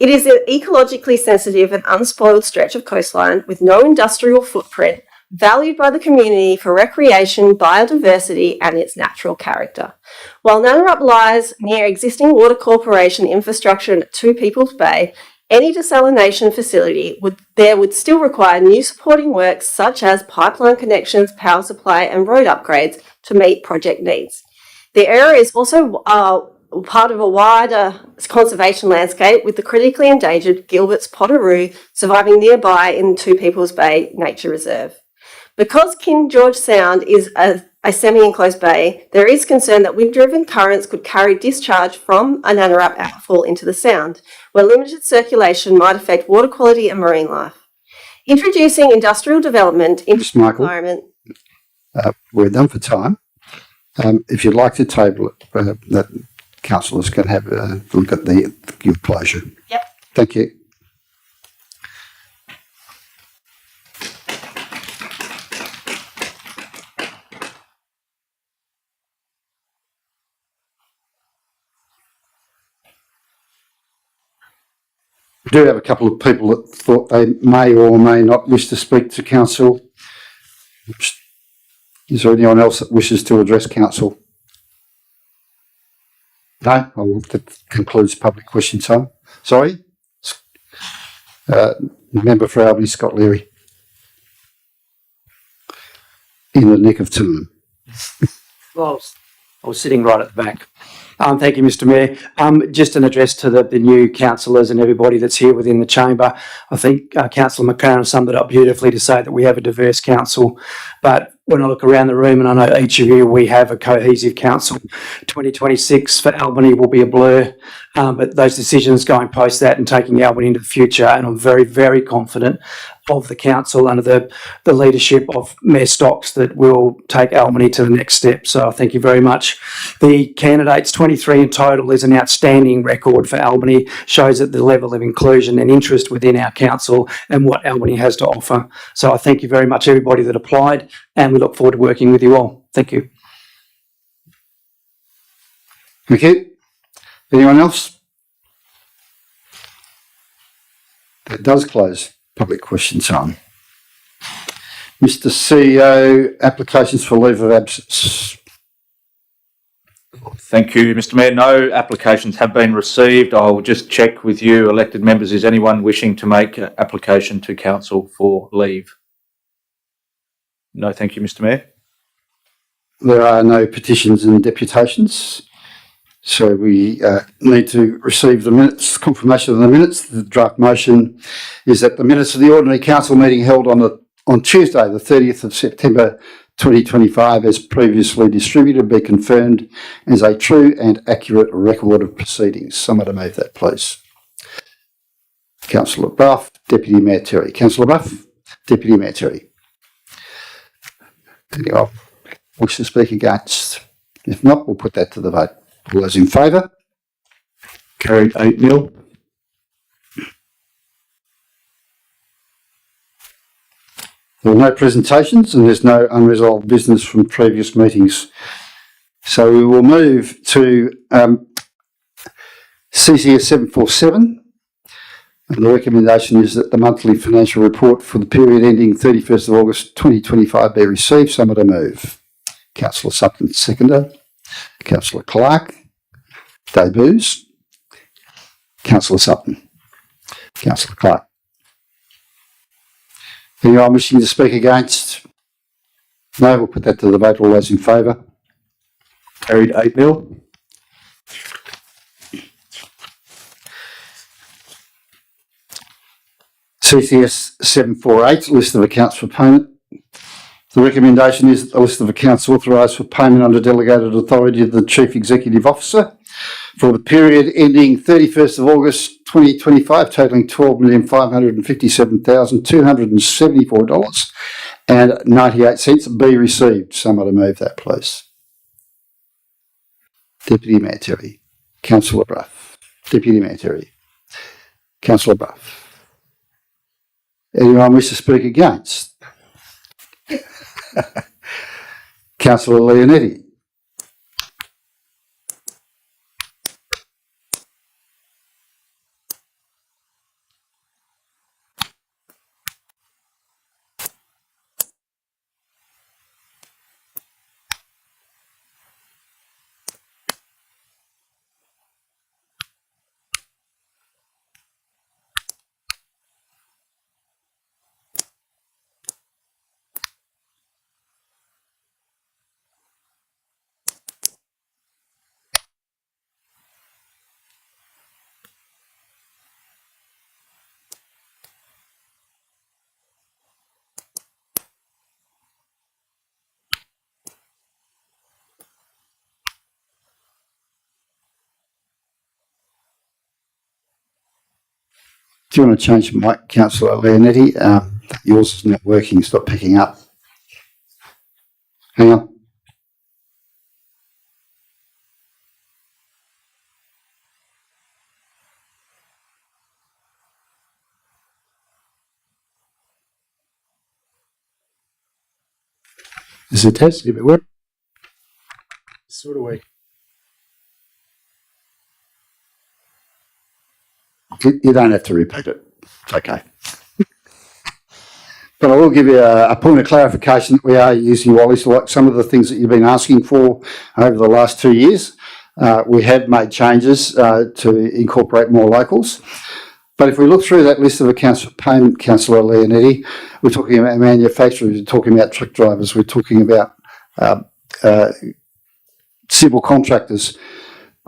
It is an ecologically sensitive and unspoiled stretch of coastline with no industrial footprint, valued by the community for recreation, biodiversity, and its natural character. While Nannarup lies near existing water corporation infrastructure at Two People's Bay, any desalination facility would still require new supporting works such as pipeline connections, power supply, and road upgrades to meet project needs. The area is also part of a wider conservation landscape with the critically endangered Gilbert's Potteroo surviving nearby in Two People's Bay Nature Reserve. Because King George Sound is a semi-enclosed bay, there is concern that wind-driven currents could carry discharge from a Nannarup outfall into the Sound, where limited circulation might affect water quality and marine life. Introducing industrial development into the environment. We're done for time. If you'd like to table it, that councillors can have a look at your closure. Yep. Thank you. We do have a couple of people that thought they may or may not wish to speak to council. Is there anyone else that wishes to address council? No? Well, that concludes public question time. Sorry? Member for Albany, Scott Leary. In the nick of time. Well, I was sitting right at the back. Thank you, Mr Mayor. Just an address to the new councillors and everybody that's here within the chamber. I think Councillor McCarron summed it up beautifully to say that we have a diverse council, but when I look around the room, and I know each of you, we have a cohesive council. 2026 for Albany will be a blur, but those decisions going post that and taking Albany into the future, and I'm very, very confident of the council under the leadership of Mayor Stocks that will take Albany to the next step. So thank you very much. The candidates, 23 in total, is an outstanding record for Albany, shows that the level of inclusion and interest within our council and what Albany has to offer. So I thank you very much, everybody that applied, and we look forward to working with you all. Thank you. Thank you. Anyone else? That does close public question time. Mr CEO, applications for leave of absence. Thank you, Mr Mayor. No applications have been received. I'll just check with you, elected members, is anyone wishing to make an application to council for leave? No, thank you, Mr Mayor. There are no petitions and deputations, so we need to receive the minutes, confirmation of the minutes. The draft motion is that the minutes of the ordinary council meeting held on Tuesday, the 30th of September 2025, as previously distributed, be confirmed as a true and accurate record of proceedings. Someone to move that, please. Councillor Buff, Deputy Mayor Terry. Councillor Buff, Deputy Mayor Terry. Anyone wish to speak against? If not, we'll put that to the vote. All those in favour? Carried 8-0. There are no presentations and there's no unresolved business from previous meetings. So we will move to CCS 747, And the recommendation is that the monthly financial report for the period ending 31st of August 2025 be received. Someone to move. Councillor Sutton, seconder. Councillor Clark. Debuts. Councillor Sutton. Councillor Clark. Anyone wishing to speak against? No, we'll put that to the vote. All those in favour? Carried 8-0. CCS 748, list of accounts for payment. The recommendation is that the list of accounts authorised for payment under delegated authority of the Chief Executive Officer for the period ending 31st of August 2025, totalling $12,557,274.98 be received. Someone to move that, please. Deputy Mayor Terry. Councillor Brough. Deputy Mayor Terry. Councillor Brough. Anyone wish to speak against? Councillor Leonetti. Do you want to change the mic, Councillor Leonetti? Yours is not working, it's not picking up. Hang on. Is it test? If it work? Sort of way. You don't have to repeat it. It's okay. But I will give you a point of clarification that we are using Wally's, like some of the things that you've been asking for over the last 2 years. We have made changes to incorporate more locals. But if we look through that list of accounts for payment, Councillor Leonetti, we're talking about manufacturers, we're talking about truck drivers, we're talking about civil contractors.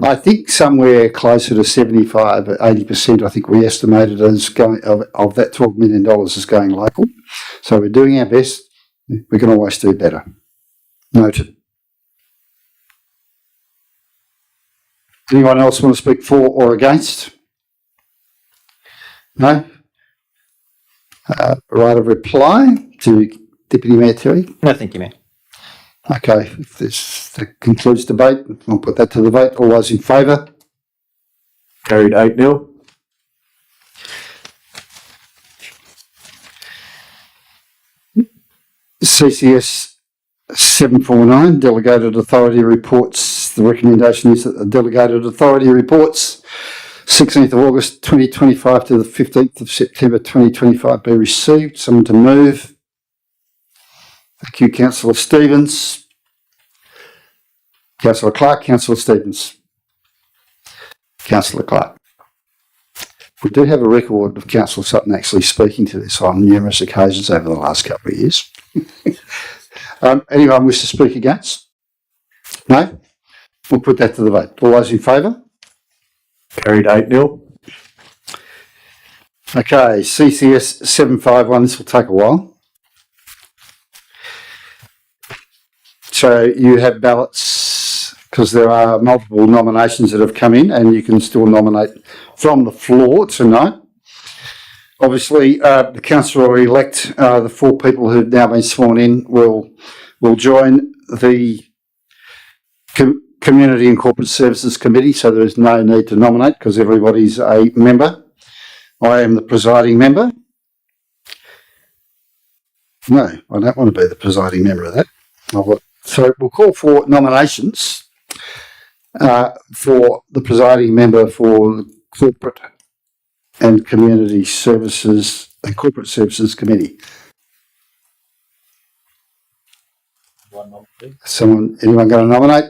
I think somewhere closer to 75, 80%, I think we estimated as going of that $12 million is going local. So we're doing our best. We can always do better. Noted. Anyone else want to speak for or against? No? Right of reply to Deputy Mayor Terry? No, thank you, Mayor. Okay, if that concludes debate, I'll put that to the vote. All those in favour? Carried 8-0. CCS 749, Delegated Authority reports. The recommendation is that the Delegated Authority reports 16th of August 2025 to the 15th of September 2025 be received. Someone to move. Thank you, Councillor Stevens. Councillor Clark, Councillor Stevens. Councillor Clark. We do have a record of Councillor Sutton actually speaking to this on numerous occasions over the last couple of years. Anyone wish to speak against? No? We'll put that to the vote. All those in favour? Carried 8-0. Okay, CCS 751, this will take a while. So you have ballots because there are multiple nominations that have come in and you can still nominate from the floor tonight. Obviously, the councillor-elect, the 4 people who've now been sworn in will join the Community and Corporate Services Committee, so there is no need to nominate because everybody's a member. I am the presiding member. No, I don't want to be the presiding member of that. So we'll call for nominations for the presiding member for the Corporate and Community Services and Corporate Services Committee. Anyone going to nominate?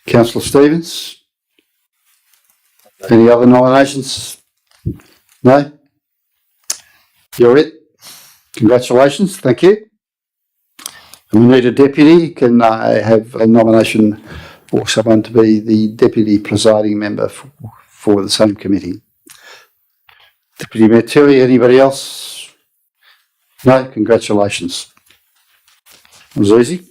Councillor Stevens? Any other nominations? No? You're it. Congratulations. Thank you. And we need a deputy. Can I have a nomination for someone to be the deputy presiding member for the same committee? Deputy Mayor Terry, anybody else? No? Congratulations. It was easy.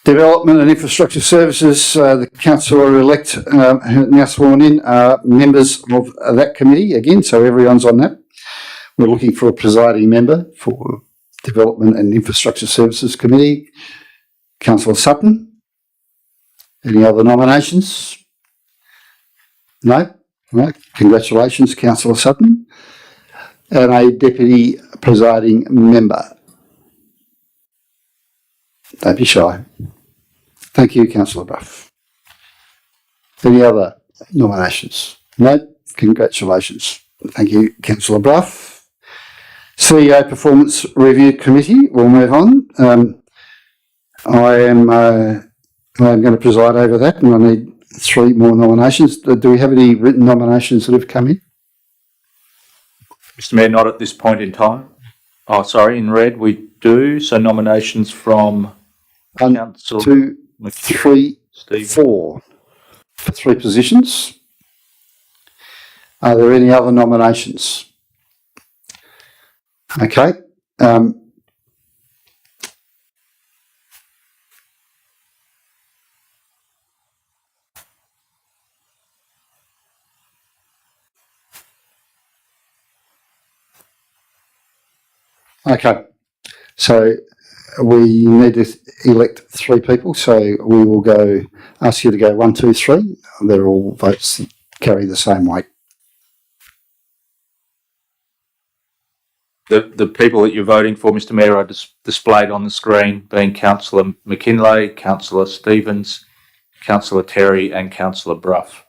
Development and Infrastructure Services, the councillor-elect now sworn in are members of that committee again, so everyone's on that. We're looking for a presiding member for Development and Infrastructure Services Committee. Councillor Sutton. Any other nominations? No? No. Congratulations, Councillor Sutton. And a deputy presiding member. Don't be shy. Thank you, Councillor Bruff. Any other nominations? No? Congratulations. Thank you, Councillor Bruff. CEO Performance Review Committee, we'll move on. I am going to preside over that, and I need 3 more nominations. Do we have any written nominations that have come in? Mr Mayor, not at this point in time. Oh, sorry, in red we do. So nominations from 1, 2, 3, 4 for 3 positions. Are there any other nominations? Okay. Okay. So we need to elect 3 people, so we will ask you to go 1, 2, 3. They're all votes that carry the same weight. The people that you're voting for, Mr Mayor, are displayed on the screen, being Councillor McKinlay, Councillor Stevens, Councillor Terry and Councillor Bruff.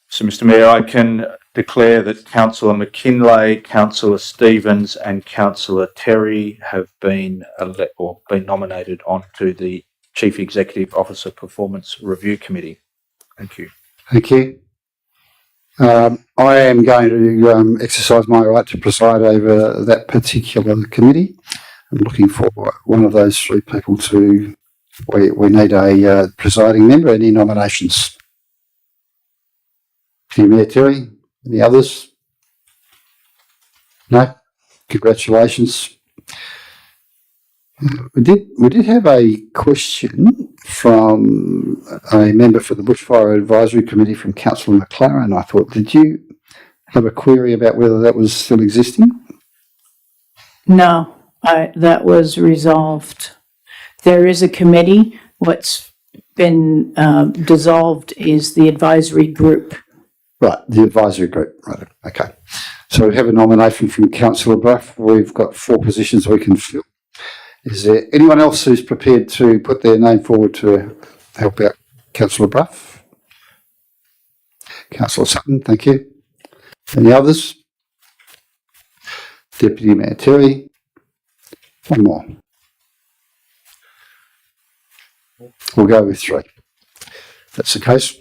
So, Mr Mayor, I can declare that Councillor McKinlay, Councillor Stevens and Councillor Terry have been nominated onto the Chief Executive Officer Performance Review Committee. Thank you. Thank you. I am going to exercise my right to preside over that particular committee. I'm looking for one of those three people to. We need a presiding member. Any nominations? Mayor Terry. Any others? No. Congratulations. We did have a question from a member for the Bushfire Advisory Committee from Councillor McLaren. I thought, did you have a query about whether that was still existing? No, that was resolved. There is a committee. What's been dissolved is the advisory group. Right, the advisory group. Right, okay. So we have a nomination from Councillor Bruff. We've got 4 positions we can fill. Is there anyone else who's prepared to put their name forward to help out Councillor Bruff? Councillor Sutton, thank you. Any others? Deputy Mayor Terry. One more. We'll go with 3. If that's the case.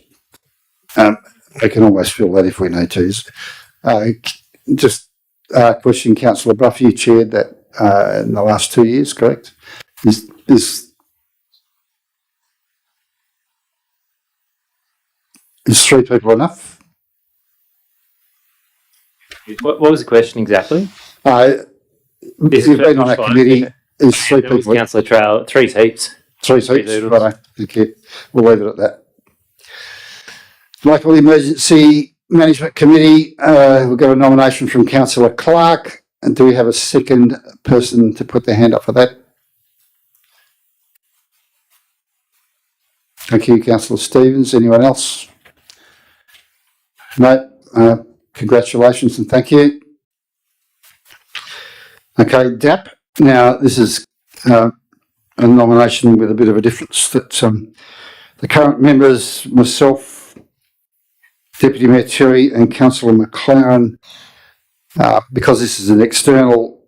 We can always fill that if we need to. Just a question, Councillor Bruff, you chaired that in the last 2 years, correct? Is 3 people enough? What was the question exactly? If you've been on that committee, is 3 people? Councillor Trail, 3 seats. 3 seats, right, thank you. We'll leave it at that. Local Emergency Management Committee, we've got a nomination from Councillor Clark. And do we have a second person to put their hand up for that? Thank you, Councillor Stevens. Anyone else? No? Congratulations and thank you. Okay, DAP. Now, this is a nomination with a bit of a difference that the current members, myself, Deputy Mayor Terry and Councillor McLaren, because this is an external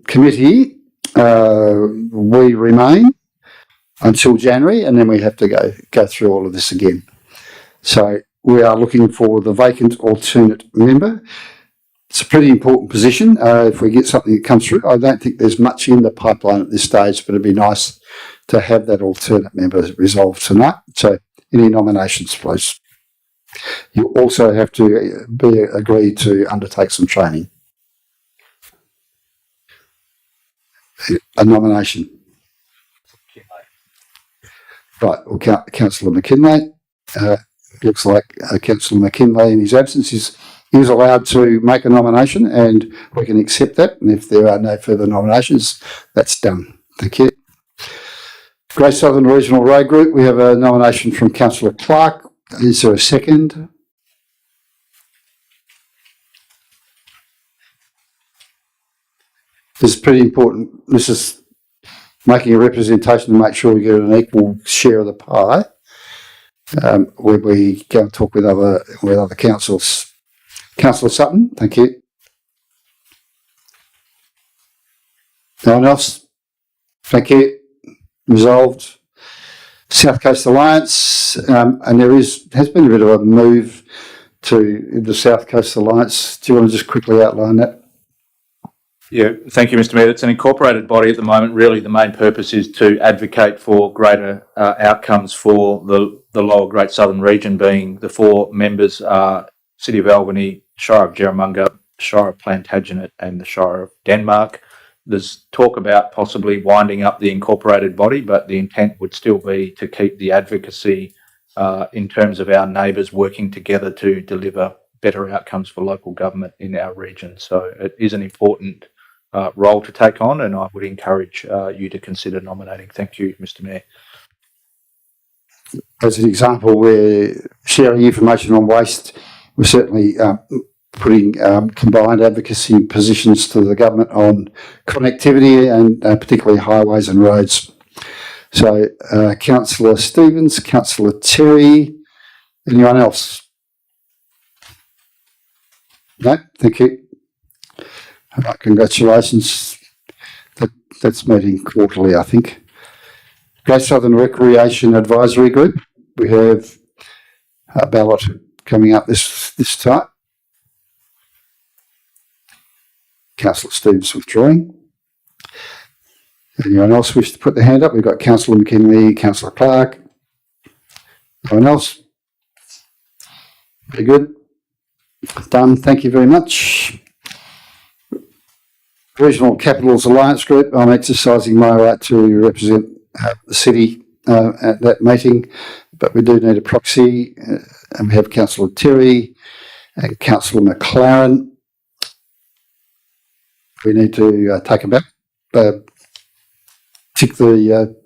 committee, we remain until January, and then we have to go through all of this again. So we are looking for the vacant alternate member. It's a pretty important position. If we get something that comes through, I don't think there's much in the pipeline at this stage, but it'd be nice to have that alternate member resolved tonight. So any nominations, please? You also have to agree to undertake some training. A nomination. Right, well, Councillor McKinlay. Looks like Councillor McKinlay, in his absence, is allowed to make a nomination, and we can accept that. And if there are no further nominations, that's done. Thank you. Great Southern Regional Road Group, we have a nomination from Councillor Clark. Is there a second? This is pretty important. This is making a representation to make sure we get an equal share of the pie. Where we go and talk with other councils. Councillor Sutton, thank you. No one else? Thank you. Resolved. South Coast Alliance, and there has been a bit of a move to the South Coast Alliance. Do you want to just quickly outline that? Yeah, thank you, Mr. Mayor. It's an incorporated body at the moment. Really, the main purpose is to advocate for greater outcomes for the lower Great Southern region, being the 4 members are City of Albany, Shire of Jerramunga, Shire of Plantagenet and the Shire of Denmark. There's talk about possibly winding up the incorporated body, but the intent would still be to keep the advocacy in terms of our neighbours working together to deliver better outcomes for local government in our region. So it is an important role to take on, and I would encourage you to consider nominating. Thank you, Mr. Mayor. As an example, we're sharing information on waste. We're certainly putting combined advocacy positions to the government on connectivity and particularly highways and roads. So, Councillor Stevens, Councillor Terry, anyone else? No, thank you. All right, congratulations. That's meeting quarterly, I think. Great Southern Recreation Advisory Group. We have a ballot coming up this time. Councillor Stevens withdrawing. Anyone else wish to put their hand up? We've got Councillor McKinley, Councillor Clark. Anyone else? Very good. Done. Thank you very much. Regional Capitals Alliance Group, I'm exercising my right to represent the city at that meeting, but we do need a proxy, and we have Councillor Terry and Councillor McLaren. We need to take them back. Tick the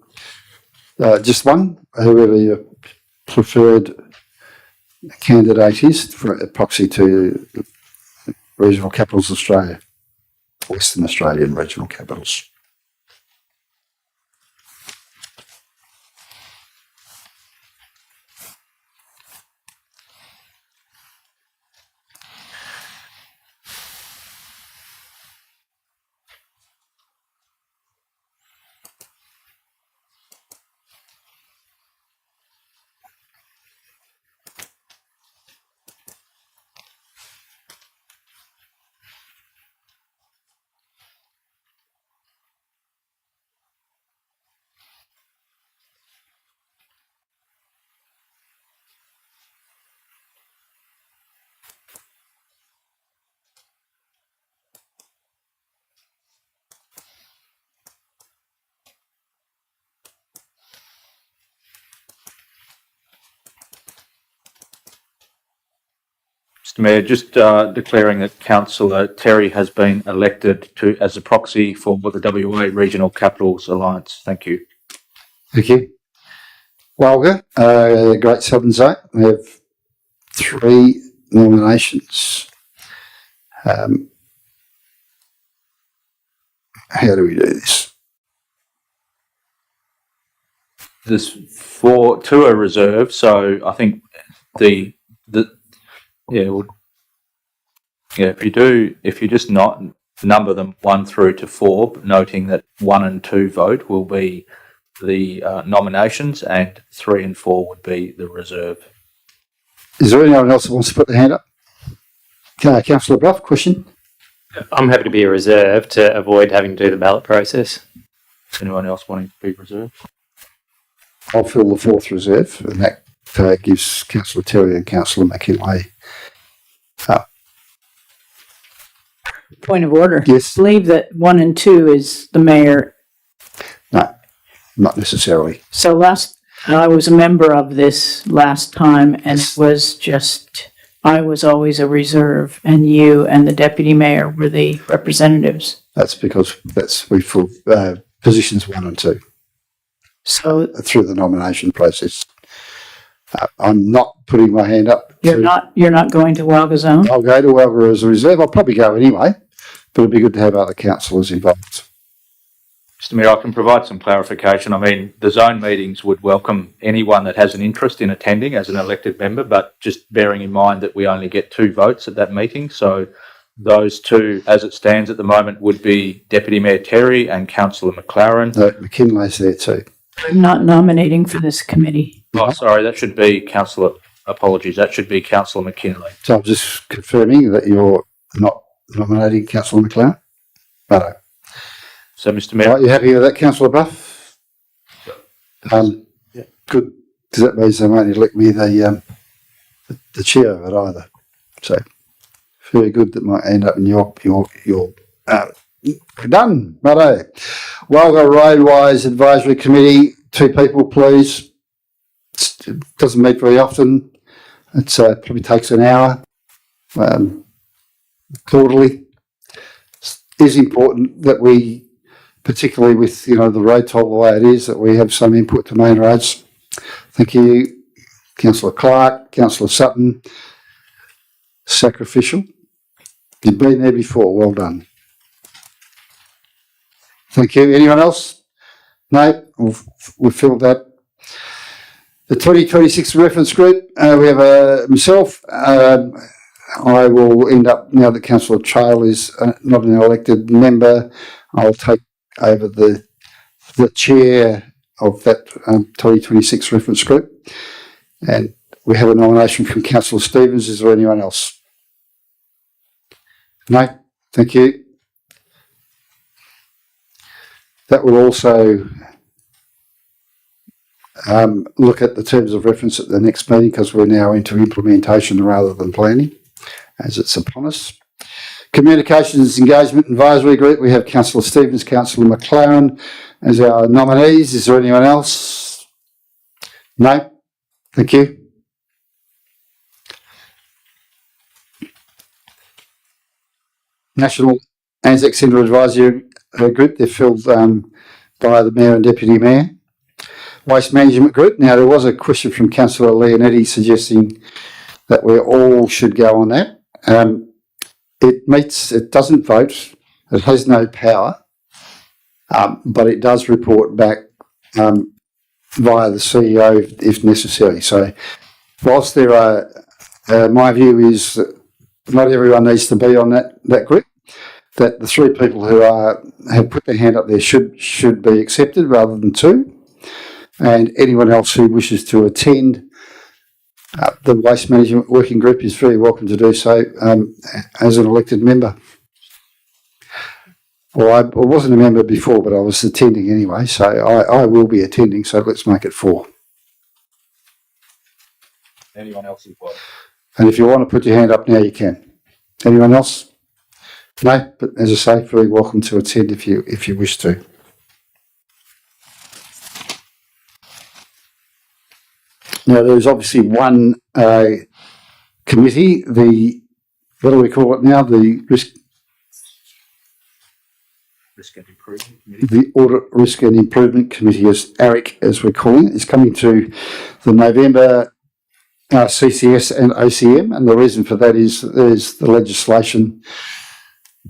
just one, whoever your preferred candidate is for a proxy to Regional Capitals Australia, Western Australian Regional Capitals. Mr Mayor, just declaring that Councillor Terry has been elected as a proxy for the WA Regional Capitals Alliance. Thank you. Thank you. Walga, Great Southern Zone, we have 3 nominations. How do we do this? There's 2 are reserved, so I think if you just not number them 1 through to 4, noting that 1 and 2 vote will be the nominations and 3 and 4 would be the reserve. Is there anyone else that wants to put their hand up? Councillor Bruff, question? I'm happy to be a reserve to avoid having to do the ballot process. Is anyone else wanting to be reserved? I'll fill the 4th reserve, and that gives Councillor Terry and Councillor McKinley. Point of order. Yes. I believe that 1 and 2 is the mayor. No, not necessarily. So I was a member of this last time, and it was just, I was always a reserve, and you and the deputy mayor were the representatives. That's because we fill positions 1 and 2 So through the nomination process. I'm not putting my hand up. you're not going to Walga Zone? I'll go to Walga as a reserve. I'll probably go anyway, but it'd be good to have other councillors involved. Mr Mayor, I can provide some clarification. I mean, the zone meetings would welcome anyone that has an interest in attending as an elected member, but just bearing in mind that we only get 2 votes at that meeting. So those 2, as it stands at the moment, would be Deputy Mayor Terry and Councillor McLaren. No, McKinley's there too. I'm not nominating for this committee. Oh, sorry, that should be apologies, that should be Councillor McKinley. So I'm just confirming that you're not nominating Councillor McLaren? Righto. So, Mr Mayor. Right, you happy with that, Councillor Buff? Good, because that means they won't elect me the chair of it either. So, very good. That might end up in your done. Righto. Walga Roadways Advisory Committee, 2 people, please. It doesn't meet very often. It's probably takes an hour quarterly. It is important that we, particularly with the road toll the way it is, that we have some input to main roads. Thank you, Councillor Clark, Councillor Sutton. Sacrificial. You've been there before. Well done. Thank you. Anyone else? No, we've filled that. The 2026 reference group, we have myself. I will end up, now that Councillor Trail is not an elected member, I'll take over the chair of that 2026 reference group. And we have a nomination from Councillor Stevens. Is there anyone else? No? Thank you. That will also look at the terms of reference at the next meeting, because we're now into implementation rather than planning, as it's upon us. Communications Engagement Advisory Group, we have Councillor Stevens, Councillor McLaren as our nominees. Is there anyone else? No? Thank you. National Anzac Centre Advisory Group, they're filled by the Mayor and Deputy Mayor. Waste Management Group, now there was a question from Councillor Leonetti suggesting that we all should go on that. It doesn't vote, it has no power, but it does report back via the CEO if necessary. So whilst there are, my view is that not everyone needs to be on that group, that the 3 people who have put their hand up there should be accepted rather than 2. And anyone else who wishes to attend the Waste Management Working Group is very welcome to do so as an elected member. Well, I wasn't a member before, but I was attending anyway, so I will be attending, so let's make it 4. Anyone else involved? And if you want to put your hand up now, you can. Anyone else? No, but as I say, very welcome to attend if you wish to. Now, there's obviously one committee, what do we call it now? The Risk and Improvement Committee. The Audit, Risk and Improvement Committee, as ARIC, as we're calling it, is coming to the November CCS and OCM, and the reason for that is there's the legislation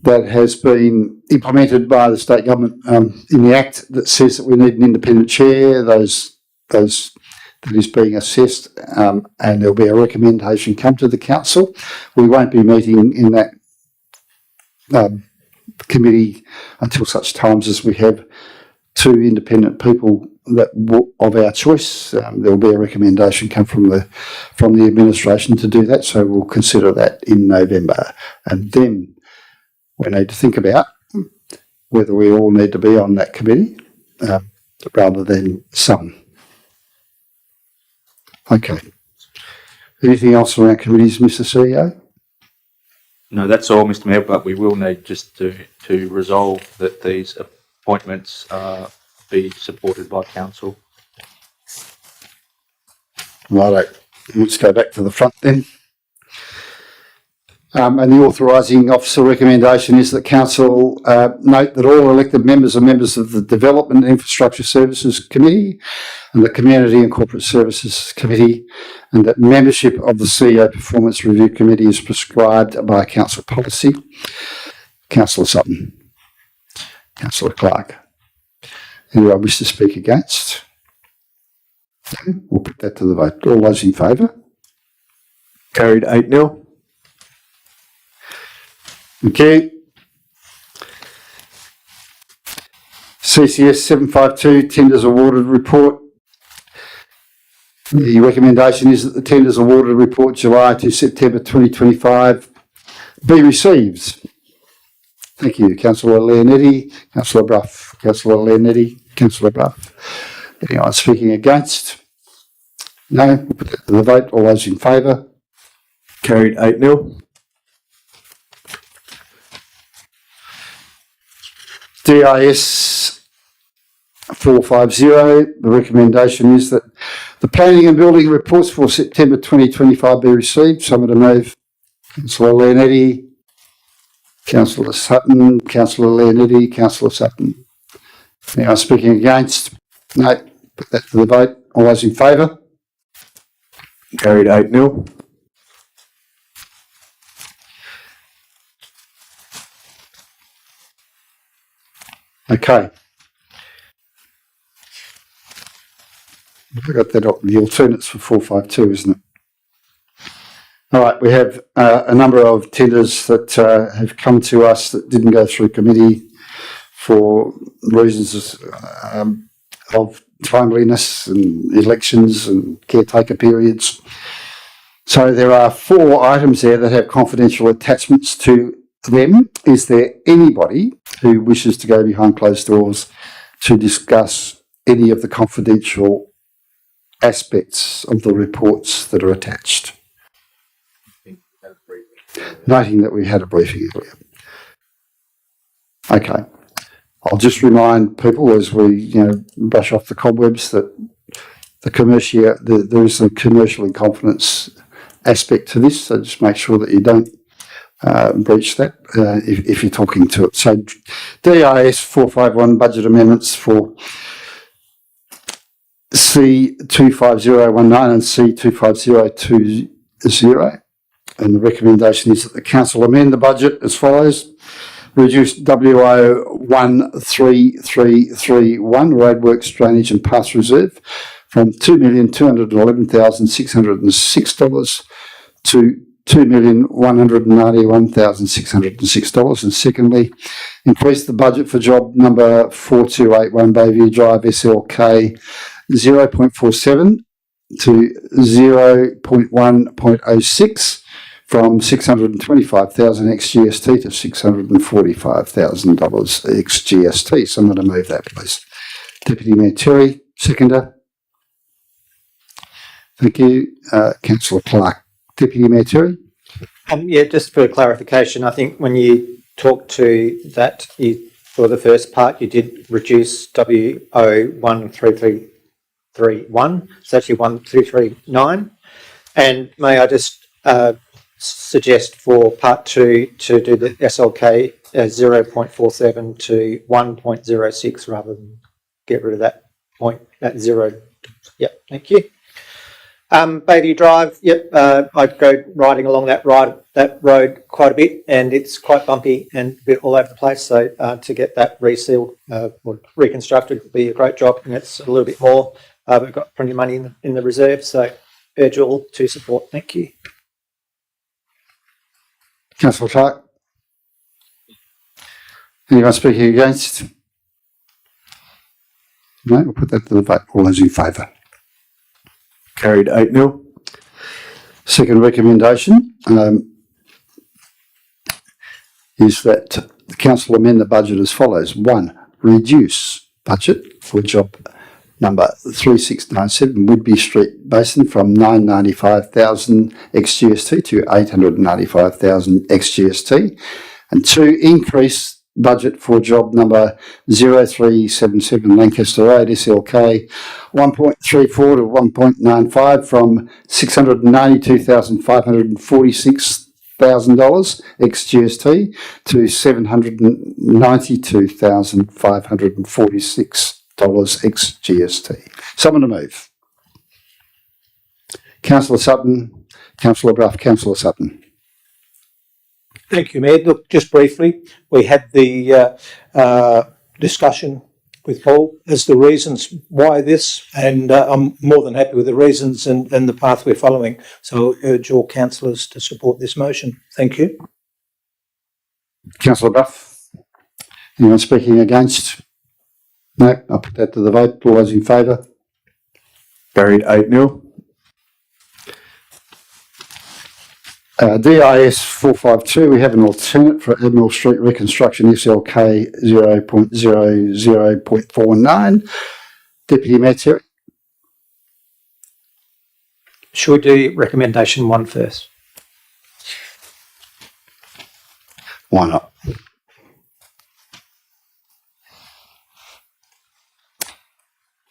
that has been implemented by the state government in the Act that says that we need an independent chair. Those that is being assessed, and there'll be a recommendation come to the council. We won't be meeting in that committee until such times as we have 2 independent people of our choice. There'll be a recommendation come from the administration to do that, so we'll consider that in November, and then we need to think about whether we all need to be on that committee rather than some. Okay. Anything else around committees, Mr. CEO? No, that's all, Mr. Mayor, but we will need just to resolve that these appointments be supported by council. Right, let's go back to the front then. And the authorising officer recommendation is that council note that all elected members are members of the Development and Infrastructure Services Committee and the Community and Corporate Services Committee, and that membership of the CEO Performance Review Committee is prescribed by council policy. Councillor Sutton. Councillor Clark. Anyone wish to speak against? Okay, we'll put that to the vote. All those in favour? Carried 8-0. Okay. CCS 752 tenders awarded report. The recommendation is that the tenders awarded report July to September 2025 be received. Thank you, Councillor Leonetti, Councillor Brough, Councillor Leonetti, Councillor Brough. Anyone speaking against? No. We'll put that to the vote. All those in favour? Carried 8-0. DIS 450, the recommendation is that the planning and building reports for September 2025 be received. Someone to move. Councillor Leonetti, Councillor Sutton, Councillor Leonetti, Councillor Sutton. Anyone speaking against? No. Put that to the vote. All those in favour? Carried 8-0. Okay. I got that up, the alternates for 452, isn't it? All right, we have a number of tenders that have come to us that didn't go through committee for reasons of timeliness and elections and caretaker periods. So there are 4 items there that have confidential attachments to them. Is there anybody who wishes to go behind closed doors to discuss any of the confidential aspects of the reports that are attached? Noting that we had a briefing earlier. Okay. I'll just remind people as we, brush off the cobwebs that there is some commercial in confidence aspect to this, so just make sure that you don't breach that if you're talking to it. So DIS 451 budget amendments for C25019 and C25020, and the recommendation is that the council amend the budget as follows. Reduce WO 13331 roadworks, drainage and pass reserve from $2,211,606 to $2,191,606. And secondly, increase the budget for job number 4281 Bayview Drive SLK 0.47 to 0.1.06 from $625,000 ex-GST to $645,000 ex-GST. Someone to move that, please. Deputy Mayor Terry, seconder. Thank you. Councillor Clark. Deputy Mayor Terry. Just for clarification, I think when you talked to that, for the first part, you did reduce WO 13331. It's actually 1239. And may I just suggest for part 2 to do the SLK 0.47 to 1.06 rather than get rid of that point, that 0. Yep, thank you. Bayview Drive, I go riding along that road quite a bit, and it's quite bumpy and a bit all over the place. So to get that resealed or reconstructed would be a great job, and it's a little bit more. We've got plenty of money in the reserve, so urge all to support. Thank you. Councillor Clark. Anyone speaking against? No, we'll put that to the vote. All those in favour? Carried 8-0. Second recommendation is that the council amend the budget as follows. 1, reduce budget for job number 3697 Woodby Street Basin from $995,000 ex-GST to $895,000 ex-GST. And 2, increase budget for job number 0377 Lancaster Road SLK 1.34 to 1.95 from $692,546,000 ex-GST to $792,546 ex-GST. Someone to move. Councillor Sutton, Councillor Bruff, Councillor Sutton. Thank you, Mayor. Look, just briefly, we had the discussion with Paul as the reasons why this, and I'm more than happy with the reasons and the path we're following. So I urge all councillors to support this motion. Thank you. Councillor Bruff. Anyone speaking against? No, I'll put that to the vote. All those in favour? Carried 8-0. DIS 452, we have an alternate for Admiral Street reconstruction SLK 0.00.49. Deputy Mayor Terry. Should we do recommendation 1 first? Why not?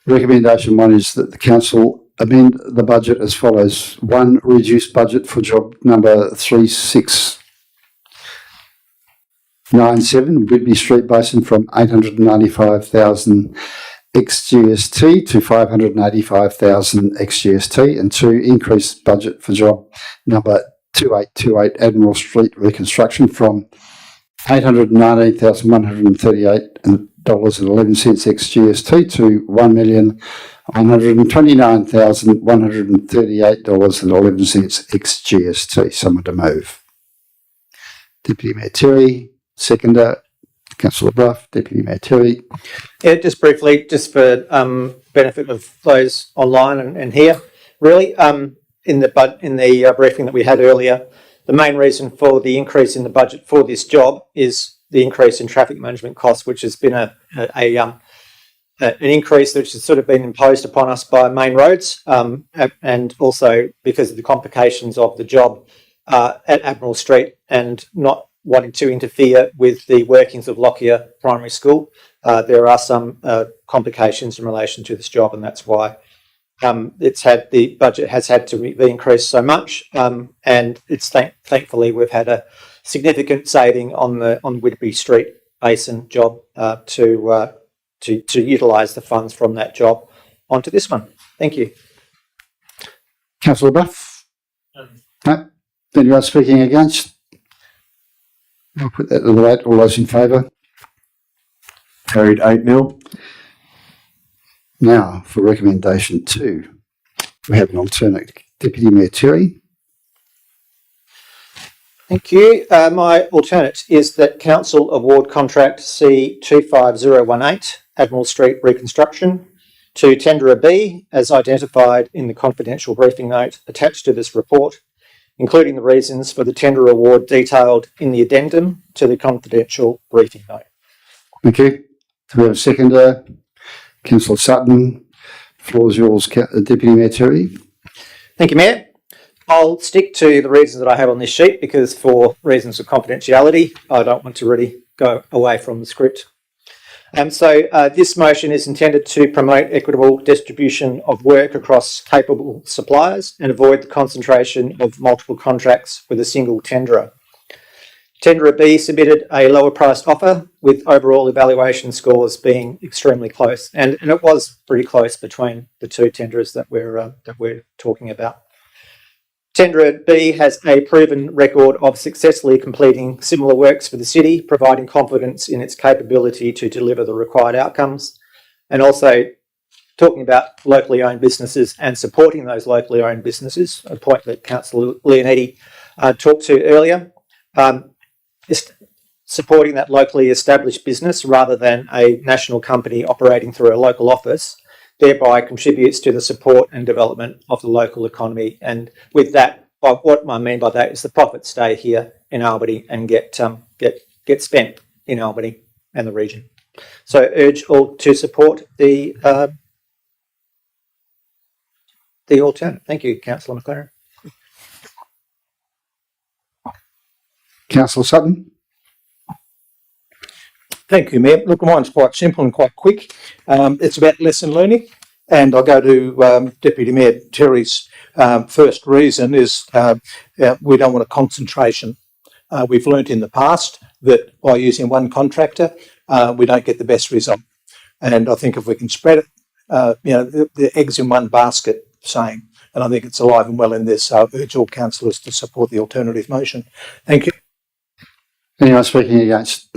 Recommendation 1 is that the council amend the budget as follows. 1, reduce budget for job number 3697 Whitby Street Basin from $895,000 ex-GST to $585,000 ex-GST. And 2, increase budget for job number 2828 Admiral Street reconstruction from $819,138.11 ex-GST to $1,129,138.11 ex-GST. Someone to move. Deputy Mayor Terry, seconder. Councillor Bruff, Deputy Mayor Terry. Yeah, just briefly, just for benefit of those online and here, really, in the briefing that we had earlier, the main reason for the increase in the budget for this job is the increase in traffic management costs, which has been an increase which has sort of been imposed upon us by Main Roads, and also because of the complications of the job at Admiral Street and not wanting to interfere with the workings of Lockyer Primary School. There are some complications in relation to this job, and that's why the budget has had to be increased so much. And it's thankfully we've had a significant saving on Whitby Street Basin job to utilise the funds from that job onto this one. Thank you. Councillor Buff? No? Anyone speaking against? I'll put that to the vote. All those in favour? Carried 8-0. Now, for recommendation 2, we have an alternate. Deputy Mayor Terry. Thank you. My alternate is that Council award contract C25018, Admiral Street Reconstruction, to Tenderer B, as identified in the confidential briefing note attached to this report, including the reasons for the tender award detailed in the addendum to the confidential briefing note. Thank you. Do we have a seconder? Councillor Sutton. Floor is yours, Deputy Mayor Terry. Thank you, Mayor. I'll stick to the reasons that I have on this sheet because for reasons of confidentiality, I don't want to really go away from the script. So this motion is intended to promote equitable distribution of work across capable suppliers and avoid the concentration of multiple contracts with a single tenderer. Tenderer B submitted a lower priced offer with overall evaluation scores being extremely close, and it was pretty close between the two tenderers that we're talking about. Tenderer B has a proven record of successfully completing similar works for the city, providing confidence in its capability to deliver the required outcomes, and also talking about locally owned businesses and supporting those locally owned businesses, a point that Councillor Leonetti talked to earlier. Supporting that locally established business rather than a national company operating through a local office thereby contributes to the support and development of the local economy. And with that, what I mean by that is the profits stay here in Albany and get spent in Albany and the region. So I urge all to support the alternate. Thank you, Councillor McLaren. Councillor Sutton. Thank you, Mayor. Look, mine's quite simple and quite quick. It's about lesson learning, and I'll go to Deputy Mayor Terry's first reason is we don't want a concentration. We've learnt in the past that by using one contractor, we don't get the best result. And I think if we can spread it, the eggs in one basket saying, and I think it's alive and well in this. So I urge all councillors to support the alternative motion. Thank you. Anyone speaking against?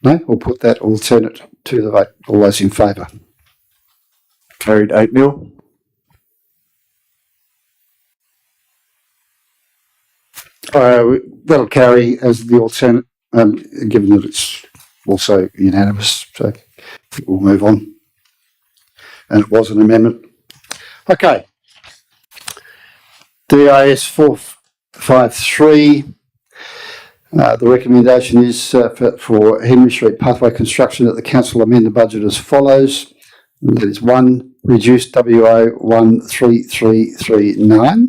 No? We'll put that alternate to the vote. All those in favour? Carried 8-0. That'll carry as the alternate, given that it's also unanimous. So I think we'll move on. And it was an amendment. Okay. DIS 453. The recommendation is for Henry Street Pathway Construction that the Council amend the budget as follows. That is 1, reduce WO 13339,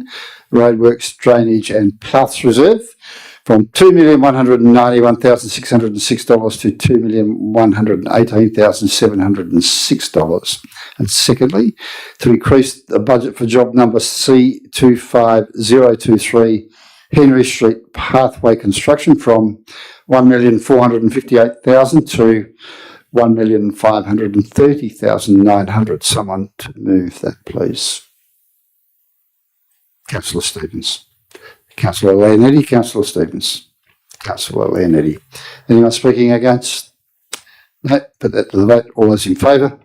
roadworks, drainage and paths reserve from $2,191,606 to $2,118,706. And secondly, to increase the budget for job number C25023, Henry Street Pathway Construction from $1,458,000 to $1,530,900. Someone to move that, please. Councillor Stevens. Councillor Leonetti, Councillor Stevens. Councillor Leonetti. Anyone speaking against? No, put that to the vote. All those in favour?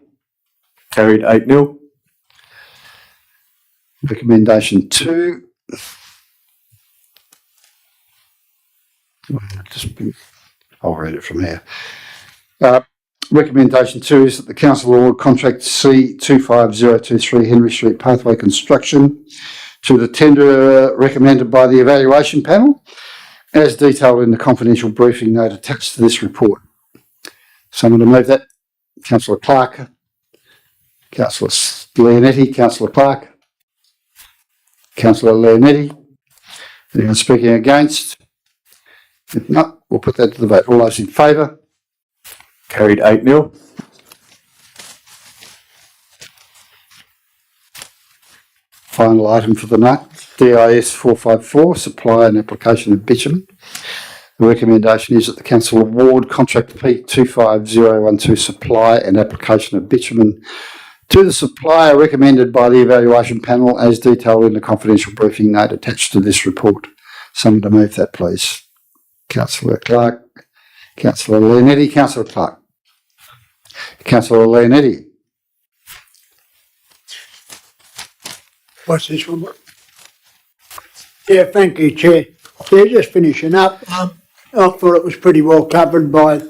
Carried 8-0. Recommendation 2. I'll read it from here. Recommendation 2 is that the council award contract C25023 Henry Street Pathway Construction to the tenderer recommended by the evaluation panel, as detailed in the confidential briefing note attached to this report. Someone to move that? Councillor Clark. Councillor Leonetti. Councillor Clark. Councillor Leonetti. Anyone speaking against? If not, we'll put that to the vote. All those in favour? Carried 8-0. Final item for the night, DIS 454, supply and application of bitumen. The recommendation is that the council award contract P25012 supply and application of bitumen to the supplier recommended by the evaluation panel, as detailed in the confidential briefing note attached to this report. Someone to move that, please. Councillor Clark. Councillor Leonetti. Councillor Clark. Councillor Leonetti. What's this one? Yeah, thank you, Chair. Yeah, just finishing up. I thought it was pretty well covered by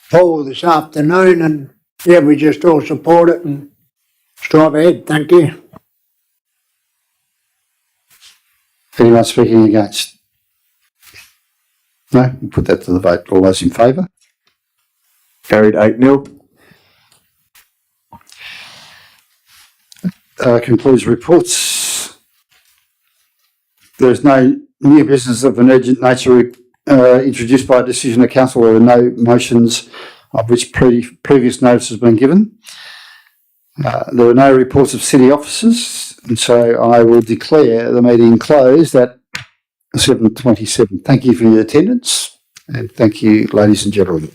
Paul this afternoon, and yeah, we just all support it and strive ahead. Thank you. Anyone speaking against? No? We'll put that to the vote. All those in favour? Carried 8-0. Concludes reports. There is no new business of an urgent nature introduced by a decision of council. There are no motions of which previous notice has been given. There are no reports of city officers, and so I will declare the meeting closed at 7:27. Thank you for your attendance, and thank you, ladies and gentlemen.